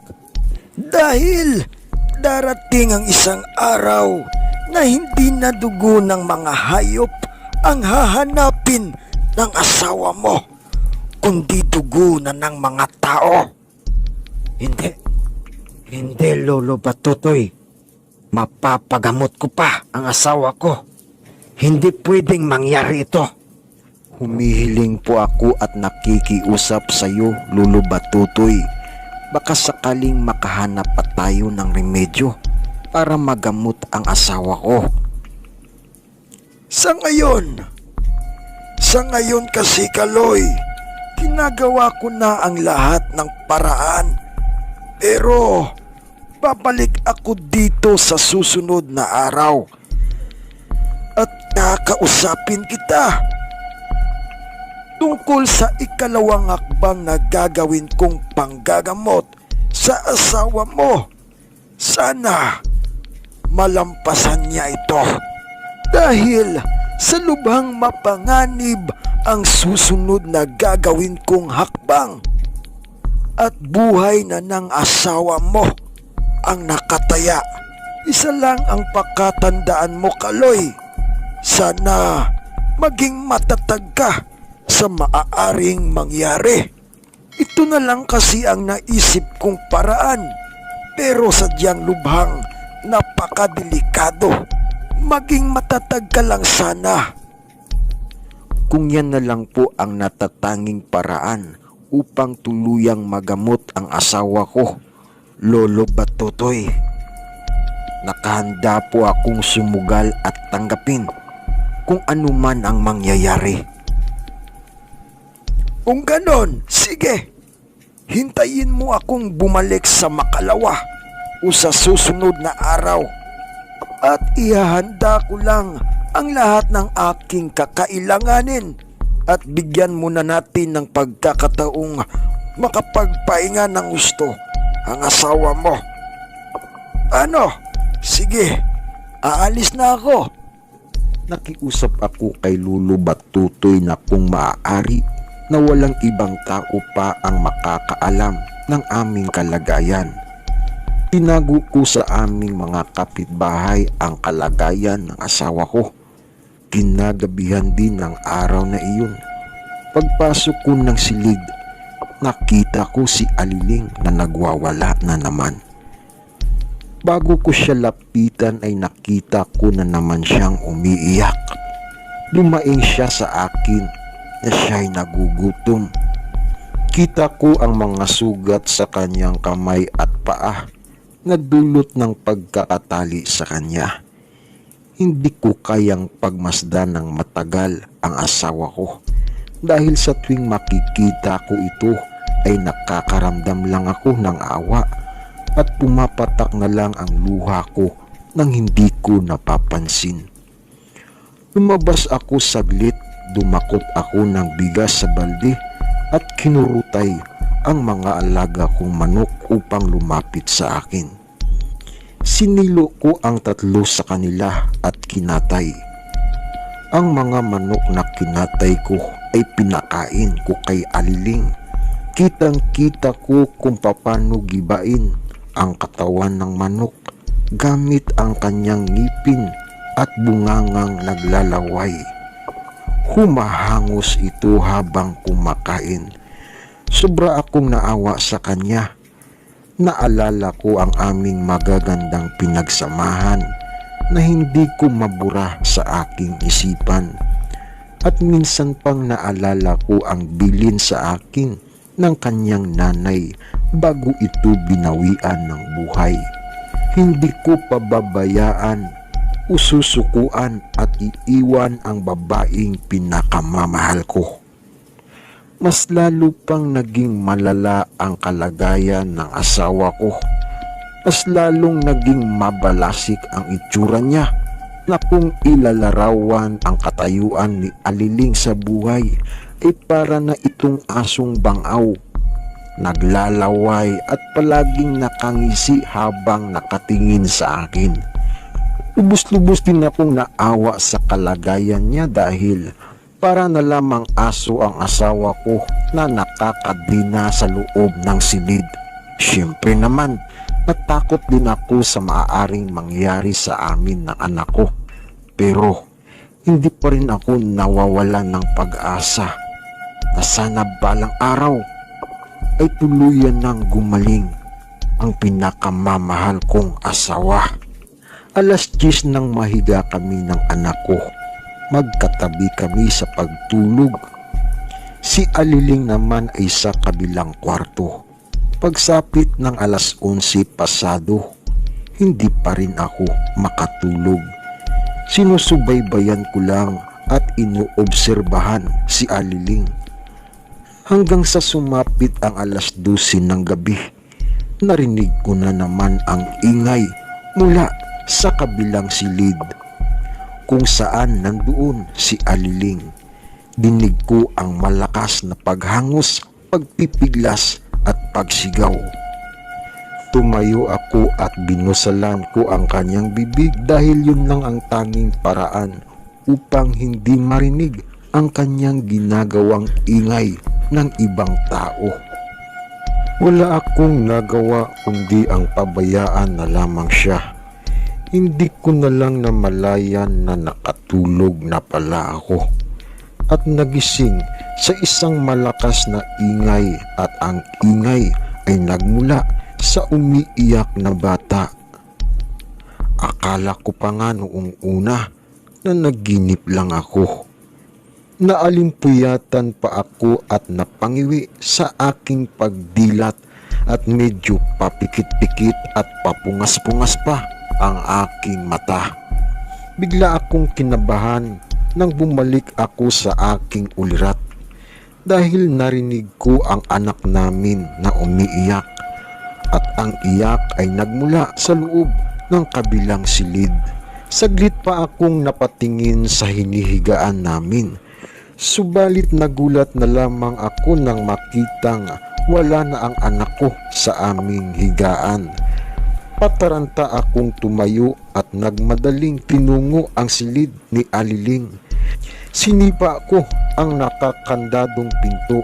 S4: Dahil darating ang isang araw na hindi na dugo ng mga hayop ang hahanapin ng asawa mo, kundi dugo na ng mga tao. Hindi, Lolo Batutoy. Mapapagamot ko pa ang asawa ko. Hindi pwedeng mangyari ito.
S3: Humihiling po ako at nakikiusap sa iyo, Lolo Batutoy. Baka sakaling makahanap pa tayo ng remedyo para magamot ang asawa ko.
S4: Sa ngayon kasi, Kaloy, ginagawa ko na ang lahat ng paraan. Pero babalik ako dito sa susunod na araw at kakausapin kita tungkol sa ikalawang hakbang na gagawin kong panggagamot sa asawa mo. Sana malampasan niya ito. Dahil sa lubhang mapanganib ang susunod na gagawin kong hakbang at buhay na ng asawa mo ang nakataya. Isa lang ang pakatandaan mo, Kaloy. Sana maging matatag ka sa maaaring mangyari. Ito na lang kasi ang naisip kong paraan, pero sadyang lubhang napakadelikado. Maging matatag ka lang sana.
S3: Kung yan na lang po ang natatanging paraan upang tuluyang magamot ang asawa ko, Lolo Batutoy, nakahanda po akong sumugal at tanggapin kung anuman ang mangyayari.
S4: Kung ganon, sige. Hintayin mo akong bumalik sa Makalawa o sa susunod na araw. At ihahanda ko lang ang lahat ng aking kakailanganin at bigyan muna natin ng pagkakataong makapagpahinga ng gusto ang asawa mo. Ano? Sige, aalis na ako.
S1: Nakiusap ako kay Lolo Batutoy na kung maaari na walang ibang tao pa ang makakaalam ng aming kalagayan. Tinago ko sa aming mga kapitbahay ang kalagayan ng asawa ko. Kinagabihan din ng araw na iyon. Pagpasok ko ng silid, nakita ko si Aliling na nagwawala na naman. Bago ko siya lapitan ay nakita ko na naman siyang umiiyak. Lumaing siya sa akin na siya'y nagugutom. Kita ko ang mga sugat sa kanyang kamay at paa na dulot ng pagkakatali sa kanya. Hindi ko kayang pagmasdan ng matagal ang asawa ko dahil sa tuwing makikita ko ito ay nakakaramdam lang ako ng awa at pumapatak na lang ang luha ko nang hindi ko napapansin. Lumabas ako saglit, dumakot ako ng bigas sa balde at kinurutay ang mga alaga kong manok upang lumapit sa akin. Sinilo ko ang 3 sa kanila at kinatay. Ang mga manok na kinatay ko ay pinakain ko kay Aliling. Kitang-kita ko kung paano gibain ang katawan ng manok gamit ang kanyang ngipin at bungangang naglalaway. Humahangos ito habang kumakain. Sobra akong naawa sa kanya. Naalala ko ang aming magagandang pinagsamahan na hindi ko mabura sa aking isipan. At minsan pang naalala ko ang bilin sa akin ng kanyang nanay bago ito binawian ng buhay. Hindi ko pababayaan o susukuan at iiwan ang babaeng pinakamamahal ko. Mas lalo pang naging malala ang kalagayan ng asawa ko. Mas lalong naging mabalasik ang itsura niya na kung ilalarawan ang katayuan ni Aliling sa buhay ay para na itong asong bangaw. Naglalaway at palaging nakangisi habang nakatingin sa akin. Lubos-lubos din akong naawa sa kalagayan niya dahil para na lamang aso ang asawa ko na nakakadina sa loob ng silid. Siyempre naman, natakot din ako sa maaaring mangyari sa amin ng anak ko. Pero hindi pa rin ako nawawalan ng pag-asa na sana balang araw ay tuluyan ng gumaling ang pinakamamahal kong asawa. 10:00 nang mahiga kami ng anak ko. Magkatabi kami sa pagtulog. Si Aliling naman ay sa kabilang kwarto. Pagsapit ng 11:00 pasado, hindi pa rin ako makatulog. Sinusubaybayan ko lang at inuobserbahan si Aliling. Hanggang sa sumapit ang 12:00 ng gabi, narinig ko na naman ang ingay mula sa kabilang silid kung saan nandoon si Aliling. Dinig ko ang malakas na paghangos, pagpipiglas at pagsigaw. Tumayo ako at binusalan ko ang kanyang bibig dahil yun lang ang tanging paraan upang hindi marinig ang kanyang ginagawang ingay ng ibang tao. Wala akong nagawa kundi ang pabayaan na lamang siya. Hindi ko na lang namalayan na nakatulog na pala ako at nagising sa isang malakas na ingay at ang ingay ay nagmula sa umiiyak na bata. Akala ko pa nga noong una na naginip lang ako. Naalimpuyatan pa ako at napangiwi sa aking pagdilat at medyo papikit-pikit at papungas-pungas pa ang aking mata. Bigla akong kinabahan nang bumalik ako sa aking ulirat dahil narinig ko ang anak namin na umiiyak at ang iyak ay nagmula sa loob ng kabilang silid. Saglit pa akong napatingin sa hinihigaan namin. Subalit nagulat na lamang ako nang makitang wala na ang anak ko sa aming higaan. Pataranta akong tumayo at nagmadaling tinungo ang silid ni Aliling. Sinipa ko ang nakakandadong pinto.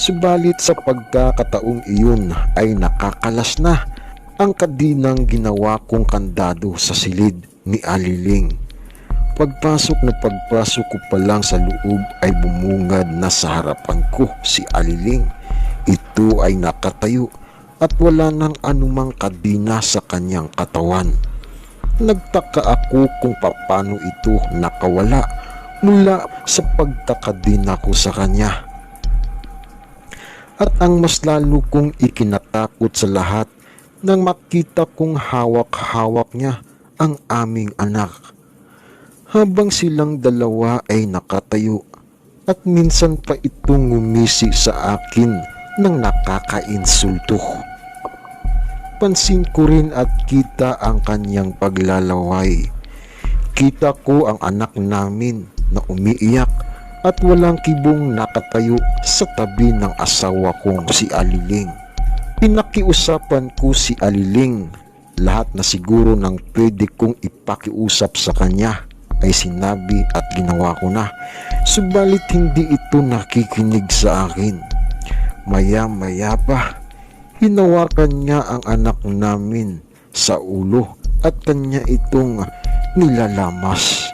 S1: Subalit sa pagkakataong iyon ay nakakalas na ang kadinang ginawa kong kandado sa silid ni Aliling. Pagpasok ko pa lang sa loob ay bumungad na sa harapan ko si Aliling. Ito ay nakatayo at wala nang anumang kadina sa kanyang katawan. Nagtaka ako kung paano ito nakawala mula sa pagtakadina ko sa kanya. At ang mas lalo kong ikinatakot sa lahat nang makita kong hawak-hawak niya ang aming anak. Habang silang dalawa ay nakatayo at minsan pa itong ngumisi sa akin nang nakakainsulto. Pansin ko rin at kita ang kanyang paglalaway. Kita ko ang anak namin na umiiyak at walang kibong nakatayo sa tabi ng asawa kong si Aliling. Pinakiusapan ko si Aliling. Lahat na siguro ng pwede kong ipakiusap sa kanya ay sinabi at ginawa ko na. Subalit hindi ito nakikinig sa akin. Maya-maya pa, hinawakan niya ang anak namin sa ulo at kanya itong nilalamas.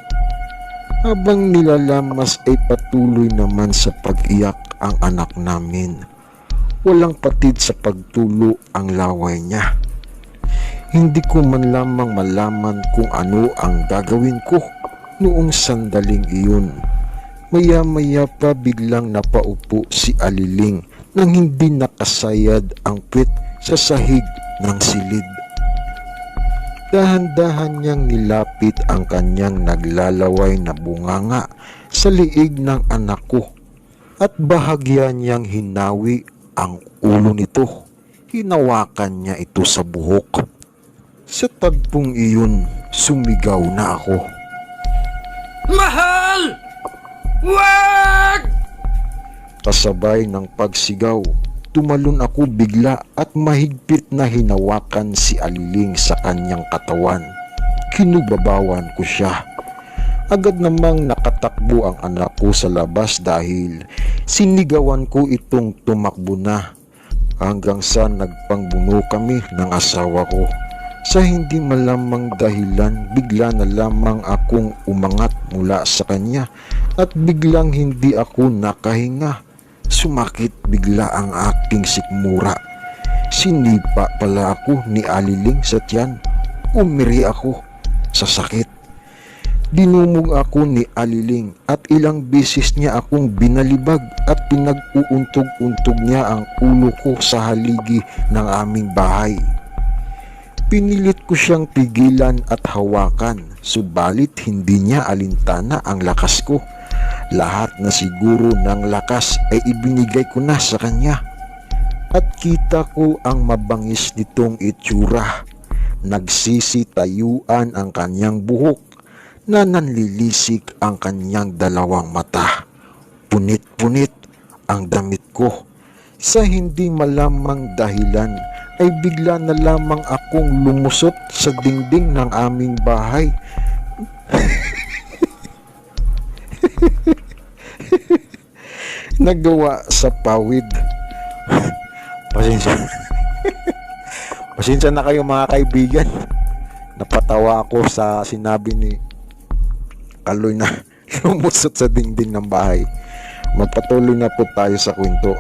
S1: Habang nilalamas ay patuloy naman sa pag-iyak ang anak namin. Walang patid sa pagtulo ang laway niya. Hindi ko man lamang malaman kung ano ang gagawin ko noong sandaling iyon. Maya-maya pa biglang napaupo si Aliling nang hindi nakasayad ang puwet sa sahig ng silid. Dahan-dahan niyang nilapit ang kanyang naglalaway na bunganga sa liig ng anak ko at bahagya niyang hinawi ang ulo nito. Hinawakan niya ito sa buhok. Sa tagpong iyon, sumigaw na ako.
S4: Mahal! Wag!
S1: Kasabay ng pagsigaw, tumalon ako bigla at mahigpit na hinawakan si Aliling sa kanyang katawan. Kinubabawan ko siya. Agad namang nakatakbo ang anak ko sa labas dahil sinigawan ko itong tumakbo na hanggang sa nagpangbuno kami ng asawa ko. Sa hindi malamang dahilan, bigla na lamang akong umangat mula sa kanya at biglang hindi ako nakahinga. Sumakit bigla ang aking sikmura. Sinipa pala ako ni Aliling sa tiyan. Umiri ako sa sakit. Dinumog ako ni Aliling at ilang beses niya akong binalibag at pinag-uuntog-untog niya ang ulo ko sa haligi ng aming bahay. Pinilit ko siyang pigilan at hawakan, subalit hindi niya alintana ang lakas ko. Lahat na siguro ng lakas ay ibinigay ko na sa kanya. At kita ko ang mabangis nitong itsura. Nagsisitayuan ang kanyang buhok na nanlilisik ang kanyang dalawang mata. Punit-punit ang damit ko. Sa hindi malamang dahilan ay bigla na lamang akong lumusot sa dingding ng aming bahay. Nagawa sa pawid. Pasensya. Pasensya na kayo mga kaibigan. Napatawa ako sa sinabi ni Kaloy na lumusot sa dingding ng bahay. Magpatuloy na po tayo sa kwento.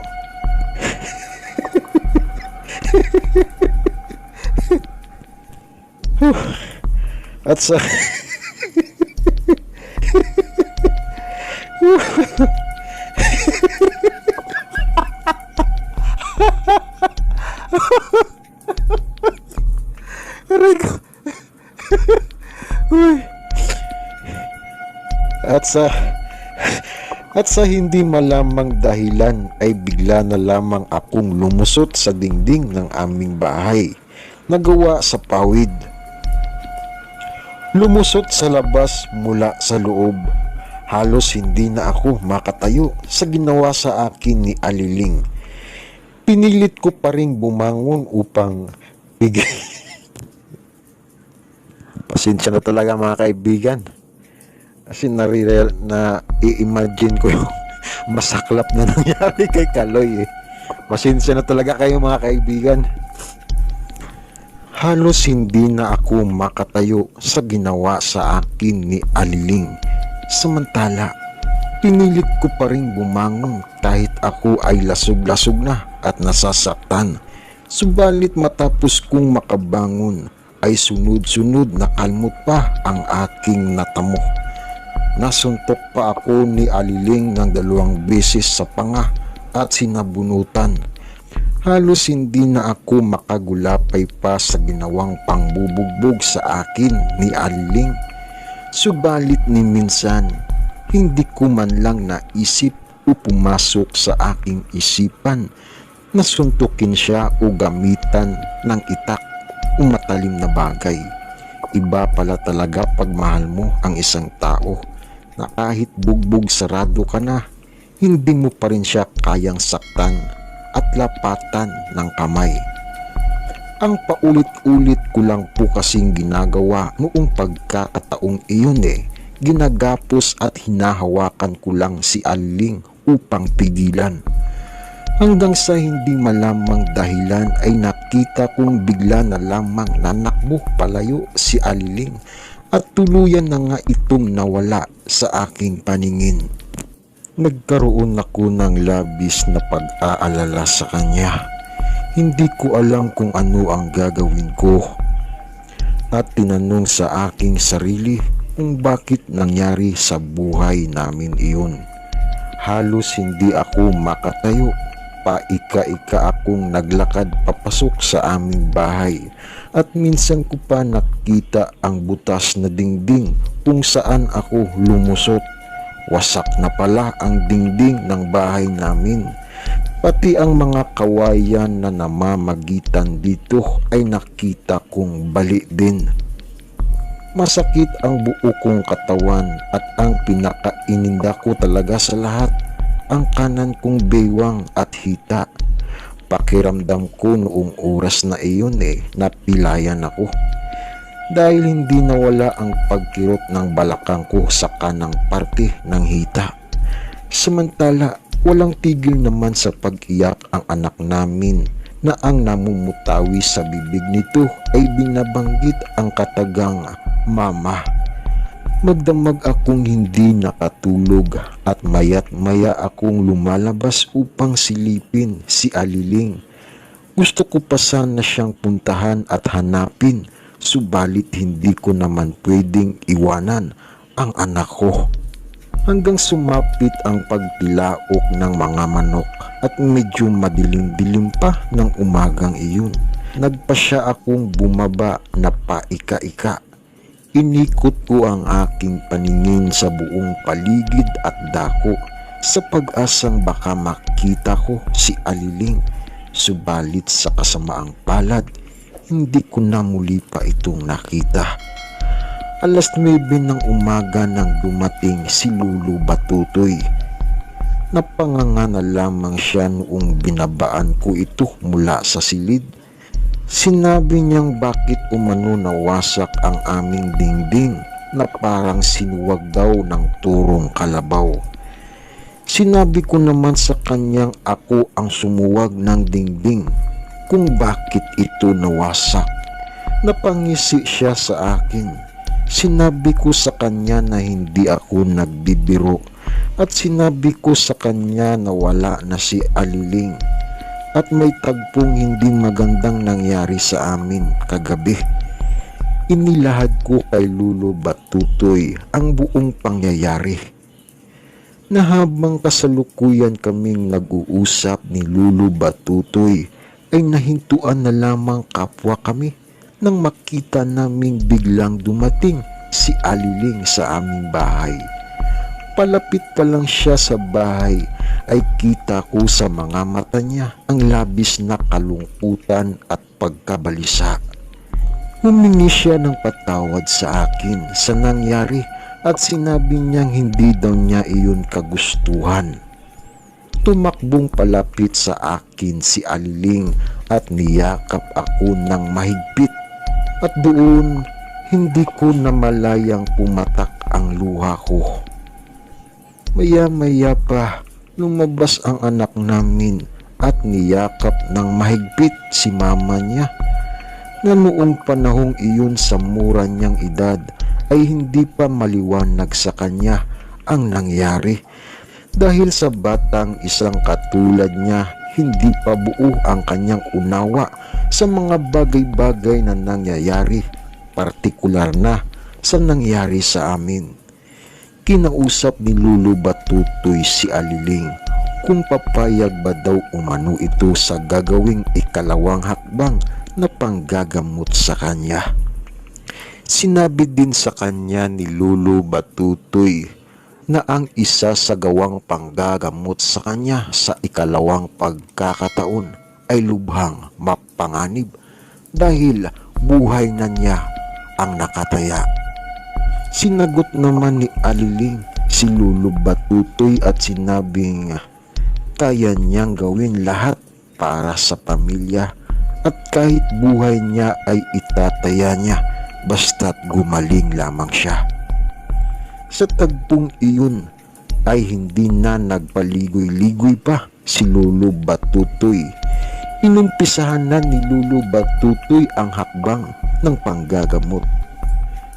S1: At sa aray ko. At sa hindi malamang dahilan ay bigla na lamang akong lumusot sa dingding ng aming bahay. Nagawa sa pawid. Lumusot sa labas mula sa loob. Halos hindi na ako makatayo sa ginawa sa akin ni Aliling. Pinilit ko pa ring bumangon upang bigay. Pasensya na talaga mga kaibigan. Kasi i-imagine ko yung masaklap na nangyari kay Kaloy eh. Pasensya na talaga kayo mga kaibigan. Halos hindi na ako makatayo sa ginawa sa akin ni Aliling. Samantala, pinilit ko pa rin bumangon kahit ako ay lasog-lasog na at nasasaktan. Subalit matapos kong makabangon ay sunod-sunod na kalmot pa ang aking natamo. Nasuntok pa ako ni Aliling ng 2 beses sa panga at sinabunutan. Halos hindi na ako makagulapay pa sa ginawang pangbubugbog sa akin ni Aliling. Subalit ni minsan, hindi ko man lang naisip o pumasok sa aking isipan na suntukin siya o gamitan ng itak o matalim na bagay. Iba pala talaga pag mahal mo ang isang tao na kahit bugbog sarado ka na, hindi mo pa rin siya kayang saktan at lapatan ng kamay. Ang paulit-ulit ko lang po kasing ginagawa noong pagkakataong iyon eh. Ginagapos at hinahawakan ko lang si Aliling upang pigilan. Hanggang sa hindi malamang dahilan ay nakita kong bigla na lamang nanakbo palayo si Aliling at tuluyan na nga itong nawala sa aking paningin. Nagkaroon ako ng labis na pag-aalala sa kanya. Hindi ko alam kung ano ang gagawin ko. At tinanong sa aking sarili kung bakit nangyari sa buhay namin iyon. Halos hindi ako makatayo. Paika-ika akong naglakad papasok sa aming bahay at minsan ko pa nakita ang butas na dingding kung saan ako lumusot. Wasak na pala ang dingding ng bahay namin. Pati ang mga kawayan na namamagitan dito ay nakita kong bali din. Masakit ang buo kong katawan at ang pinakaininda ko talaga sa lahat, ang kanan kong baywang at hita. Pakiramdam ko noong oras na iyon napilayan ako. Dahil hindi nawala ang pagkirot ng balakang ko sa kanang parte ng hita. Samantala, walang tigil naman sa pag-iyak ang anak namin na ang namumutawi sa bibig nito ay binabanggit ang katagang mama. Magdamag akong hindi nakatulog at mayat maya akong lumalabas upang silipin si Aliling. Gusto ko pa sana siyang puntahan at hanapin, subalit hindi ko naman pwedeng iwanan ang anak ko. Hanggang sumapit ang pagtilaok ng mga manok at medyo madilim-dilim pa ng umagang iyon. Nagpasya akong bumaba na paika-ika. Inikot ko ang aking paningin sa buong paligid at dako sa pag-asang baka makita ko si Aliling. Subalit sa kasamaang palad, hindi ko na muli pa itong nakita. 9:00 ng umaga nang dumating si Lulu Batutoy. Napanganga na lamang siya noong binabaan ko ito mula sa silid. Sinabi niyang bakit umano nawasak ang aming dingding na parang sinuwag daw ng turong kalabaw. Sinabi ko naman sa kanyang ako ang sumuwag ng dingding kung bakit ito nawasak. Napangisi siya sa akin. Sinabi ko sa kanya na hindi ako nagbibiro at sinabi ko sa kanya na wala na si Aliling at may tagpong hindi magandang nangyari sa amin kagabi. Inilahad ko kay Lulu Batutoy ang buong pangyayari. Na habang kasalukuyan kaming nag-uusap ni Lulu Batutoy ay nahintuan na lamang kapwa kami nang makita naming biglang dumating si Aliling sa aming bahay. Palapit pa lang siya sa bahay ay kita ko sa mga mata niya ang labis na kalungkutan at pagkabalisa. Humingi siya ng patawad sa akin sa nangyari at sinabi niyang hindi daw niya iyon kagustuhan. Tumakbong palapit sa akin si Aliling at niyakap ako ng mahigpit at doon hindi ko namalayang pumatak ang luha ko. Maya-maya pa, lumabas ang anak namin at niyakap ng mahigpit si mama niya na noong panahong iyon sa mura niyang edad ay hindi pa maliwanag sa kanya ang nangyari dahil sa batang isang katulad niya hindi pa buo ang kanyang unawa sa mga bagay-bagay na nangyayari, partikular na sa nangyari sa amin. Kinausap ni Lulu Batutoy si Aliling kung papayag ba daw umano ito sa gagawing ikalawang hakbang na panggagamot sa kanya. Sinabi din sa kanya ni Lulu Batutoy na ang isa sa gawang panggagamot sa kanya sa ikalawang pagkakataon ay lubhang mapanganib dahil buhay na niya ang nakataya. Sinagot naman ni Aliling si Lulu Batutoy at sinabing kaya niyang gawin lahat para sa pamilya at kahit buhay niya ay itataya niya basta't gumaling lamang siya. Sa tagpong iyon ay hindi na nagpaligoy-ligoy pa si Lulu Batutoy. Inumpisahan na ni Lulu Batutoy ang hakbang ng panggagamot.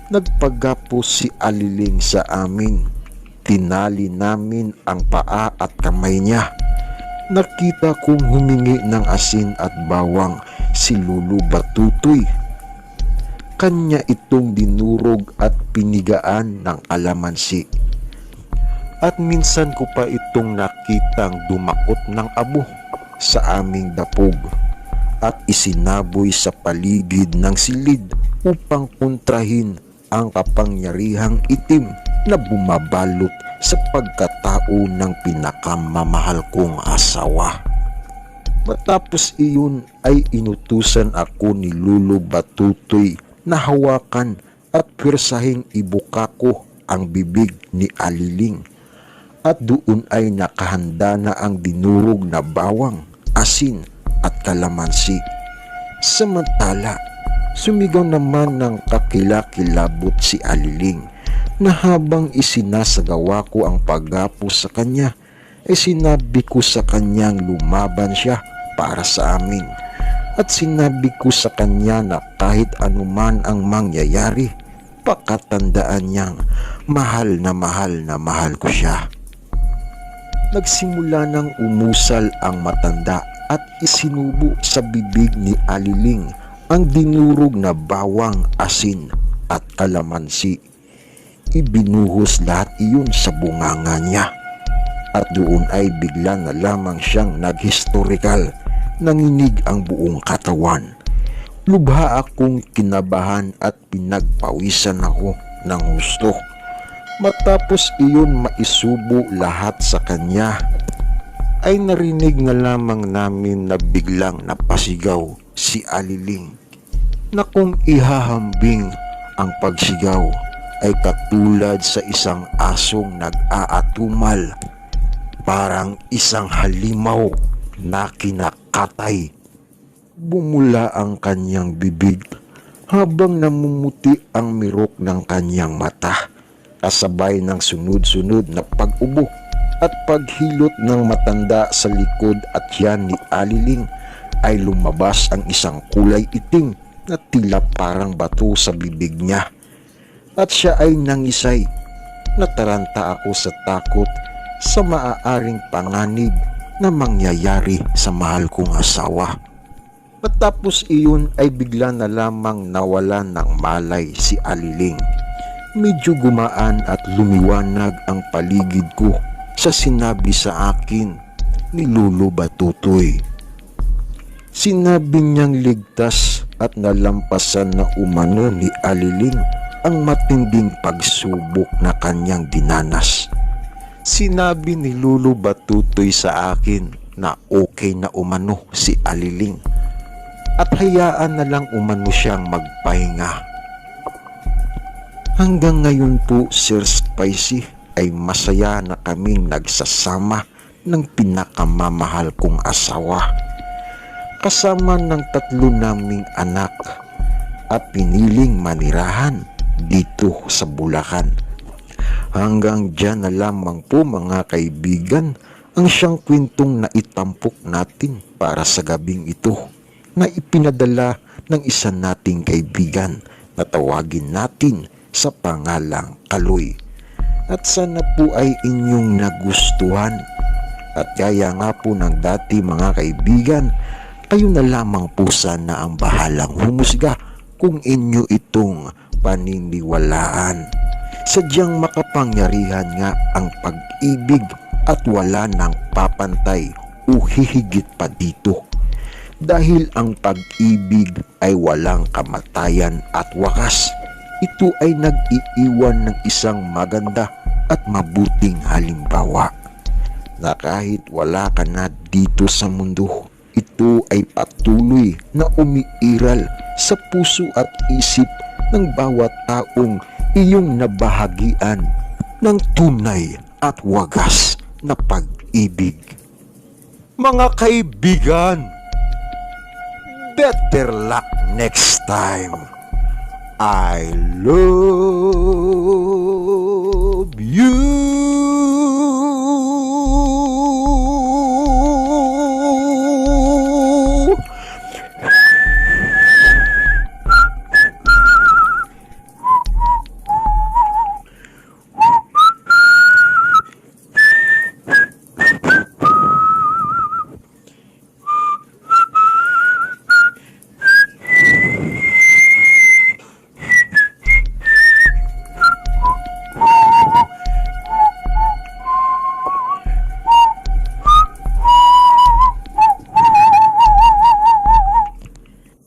S1: Nagpagapo si Aliling sa amin. Tinali namin ang paa at kamay niya. Nakita kong humingi ng asin at bawang si Lulu Batutoy. Kanya itong dinurog at pinigaan ng kalamansi. At minsan ko pa itong nakitang dumakot ng abo sa aming dapog at isinaboy sa paligid ng silid upang kontrahin ang kapangyarihang itim na bumabalot sa pagkatao ng pinakamamahal kong asawa. Matapos iyon ay inutusan ako ni Lulu Batutoy na hawakan at pwersahing ibuka ko ang bibig ni Aliling. At doon ay nakahanda na ang dinurog na bawang, asin at kalamansi. Samantala, sumigaw naman ng kakilakilabot si Aliling na habang isinasagawa ko ang paggapo sa kanya, ay sinabi ko sa kanyang lumaban siya para sa amin. At sinabi ko sa kanya na kahit anuman ang mangyayari, pakatandaan niyang mahal na mahal ko siya. Nagsimula ng umusal ang matanda at isinubo sa bibig ni Aliling ang dinurog na bawang, asin at kalamansi. Ibinuhos lahat iyon sa bunganga niya. At doon ay bigla na lamang siyang naghistorikal. Nanginig ang buong katawan. Lubha akong kinabahan at pinagpawisan ako ng husto. Matapos iyon maisubo lahat sa kanya, ay narinig na lamang namin na biglang napasigaw si Aliling na kung ihahambing ang pagsigaw ay katulad sa isang asong nag-aatumal, parang isang halimaw na kinakatay. Bumula ang kanyang bibig habang namumuti ang mirok ng kanyang mata, kasabay ng sunod-sunod na pag-ubo at paghilot ng matanda sa likod at tiyan ni Aliling ay lumabas ang isang kulay itim na tila parang bato sa bibig niya. At siya ay nangisay. Nataranta ako sa takot sa maaaring panganib na mangyayari sa mahal kong asawa. Matapos iyon ay bigla na lamang nawalan ng malay si Aliling. Medyo gumaan at lumiwanag ang paligid ko sa sinabi sa akin ni Lulu Batutoy. Sinabi niyang ligtas at nalampasan na umano ni Aliling ang matinding pagsubok na kanyang dinanas. Sinabi ni Lulu Batutoy sa akin na okay na umano si Aliling at hayaan na lang umano siyang magpahinga. Hanggang ngayon po, Sir Spicy, ay masaya na kaming nagsasama ng pinakamamahal kong asawa. Kasama ng 3 naming anak at piniling manirahan dito sa Bulacan. Hanggang dyan na lamang po mga kaibigan ang siyang kwentong naitampok natin para sa gabing ito na ipinadala ng isa nating kaibigan na tawagin natin sa pangalang Kaloy. At sana po ay inyong nagustuhan. At gaya nga po ng dati mga kaibigan, kayo na lamang po sana ang bahalang humusga kung inyo itong paniniwalaan. Sadyang makapangyarihan nga ang pag-ibig at wala nang papantay o hihigit pa dito. Dahil ang pag-ibig ay walang kamatayan at wakas. Ito ay nag-iiwan ng isang maganda at mabuting halimbawa na kahit wala ka na dito sa mundo, ito ay patuloy na umiiral sa puso at isip ng bawat taong iyong nabahagian ng tunay at wagas na pag-ibig. Mga kaibigan, better luck next time. I love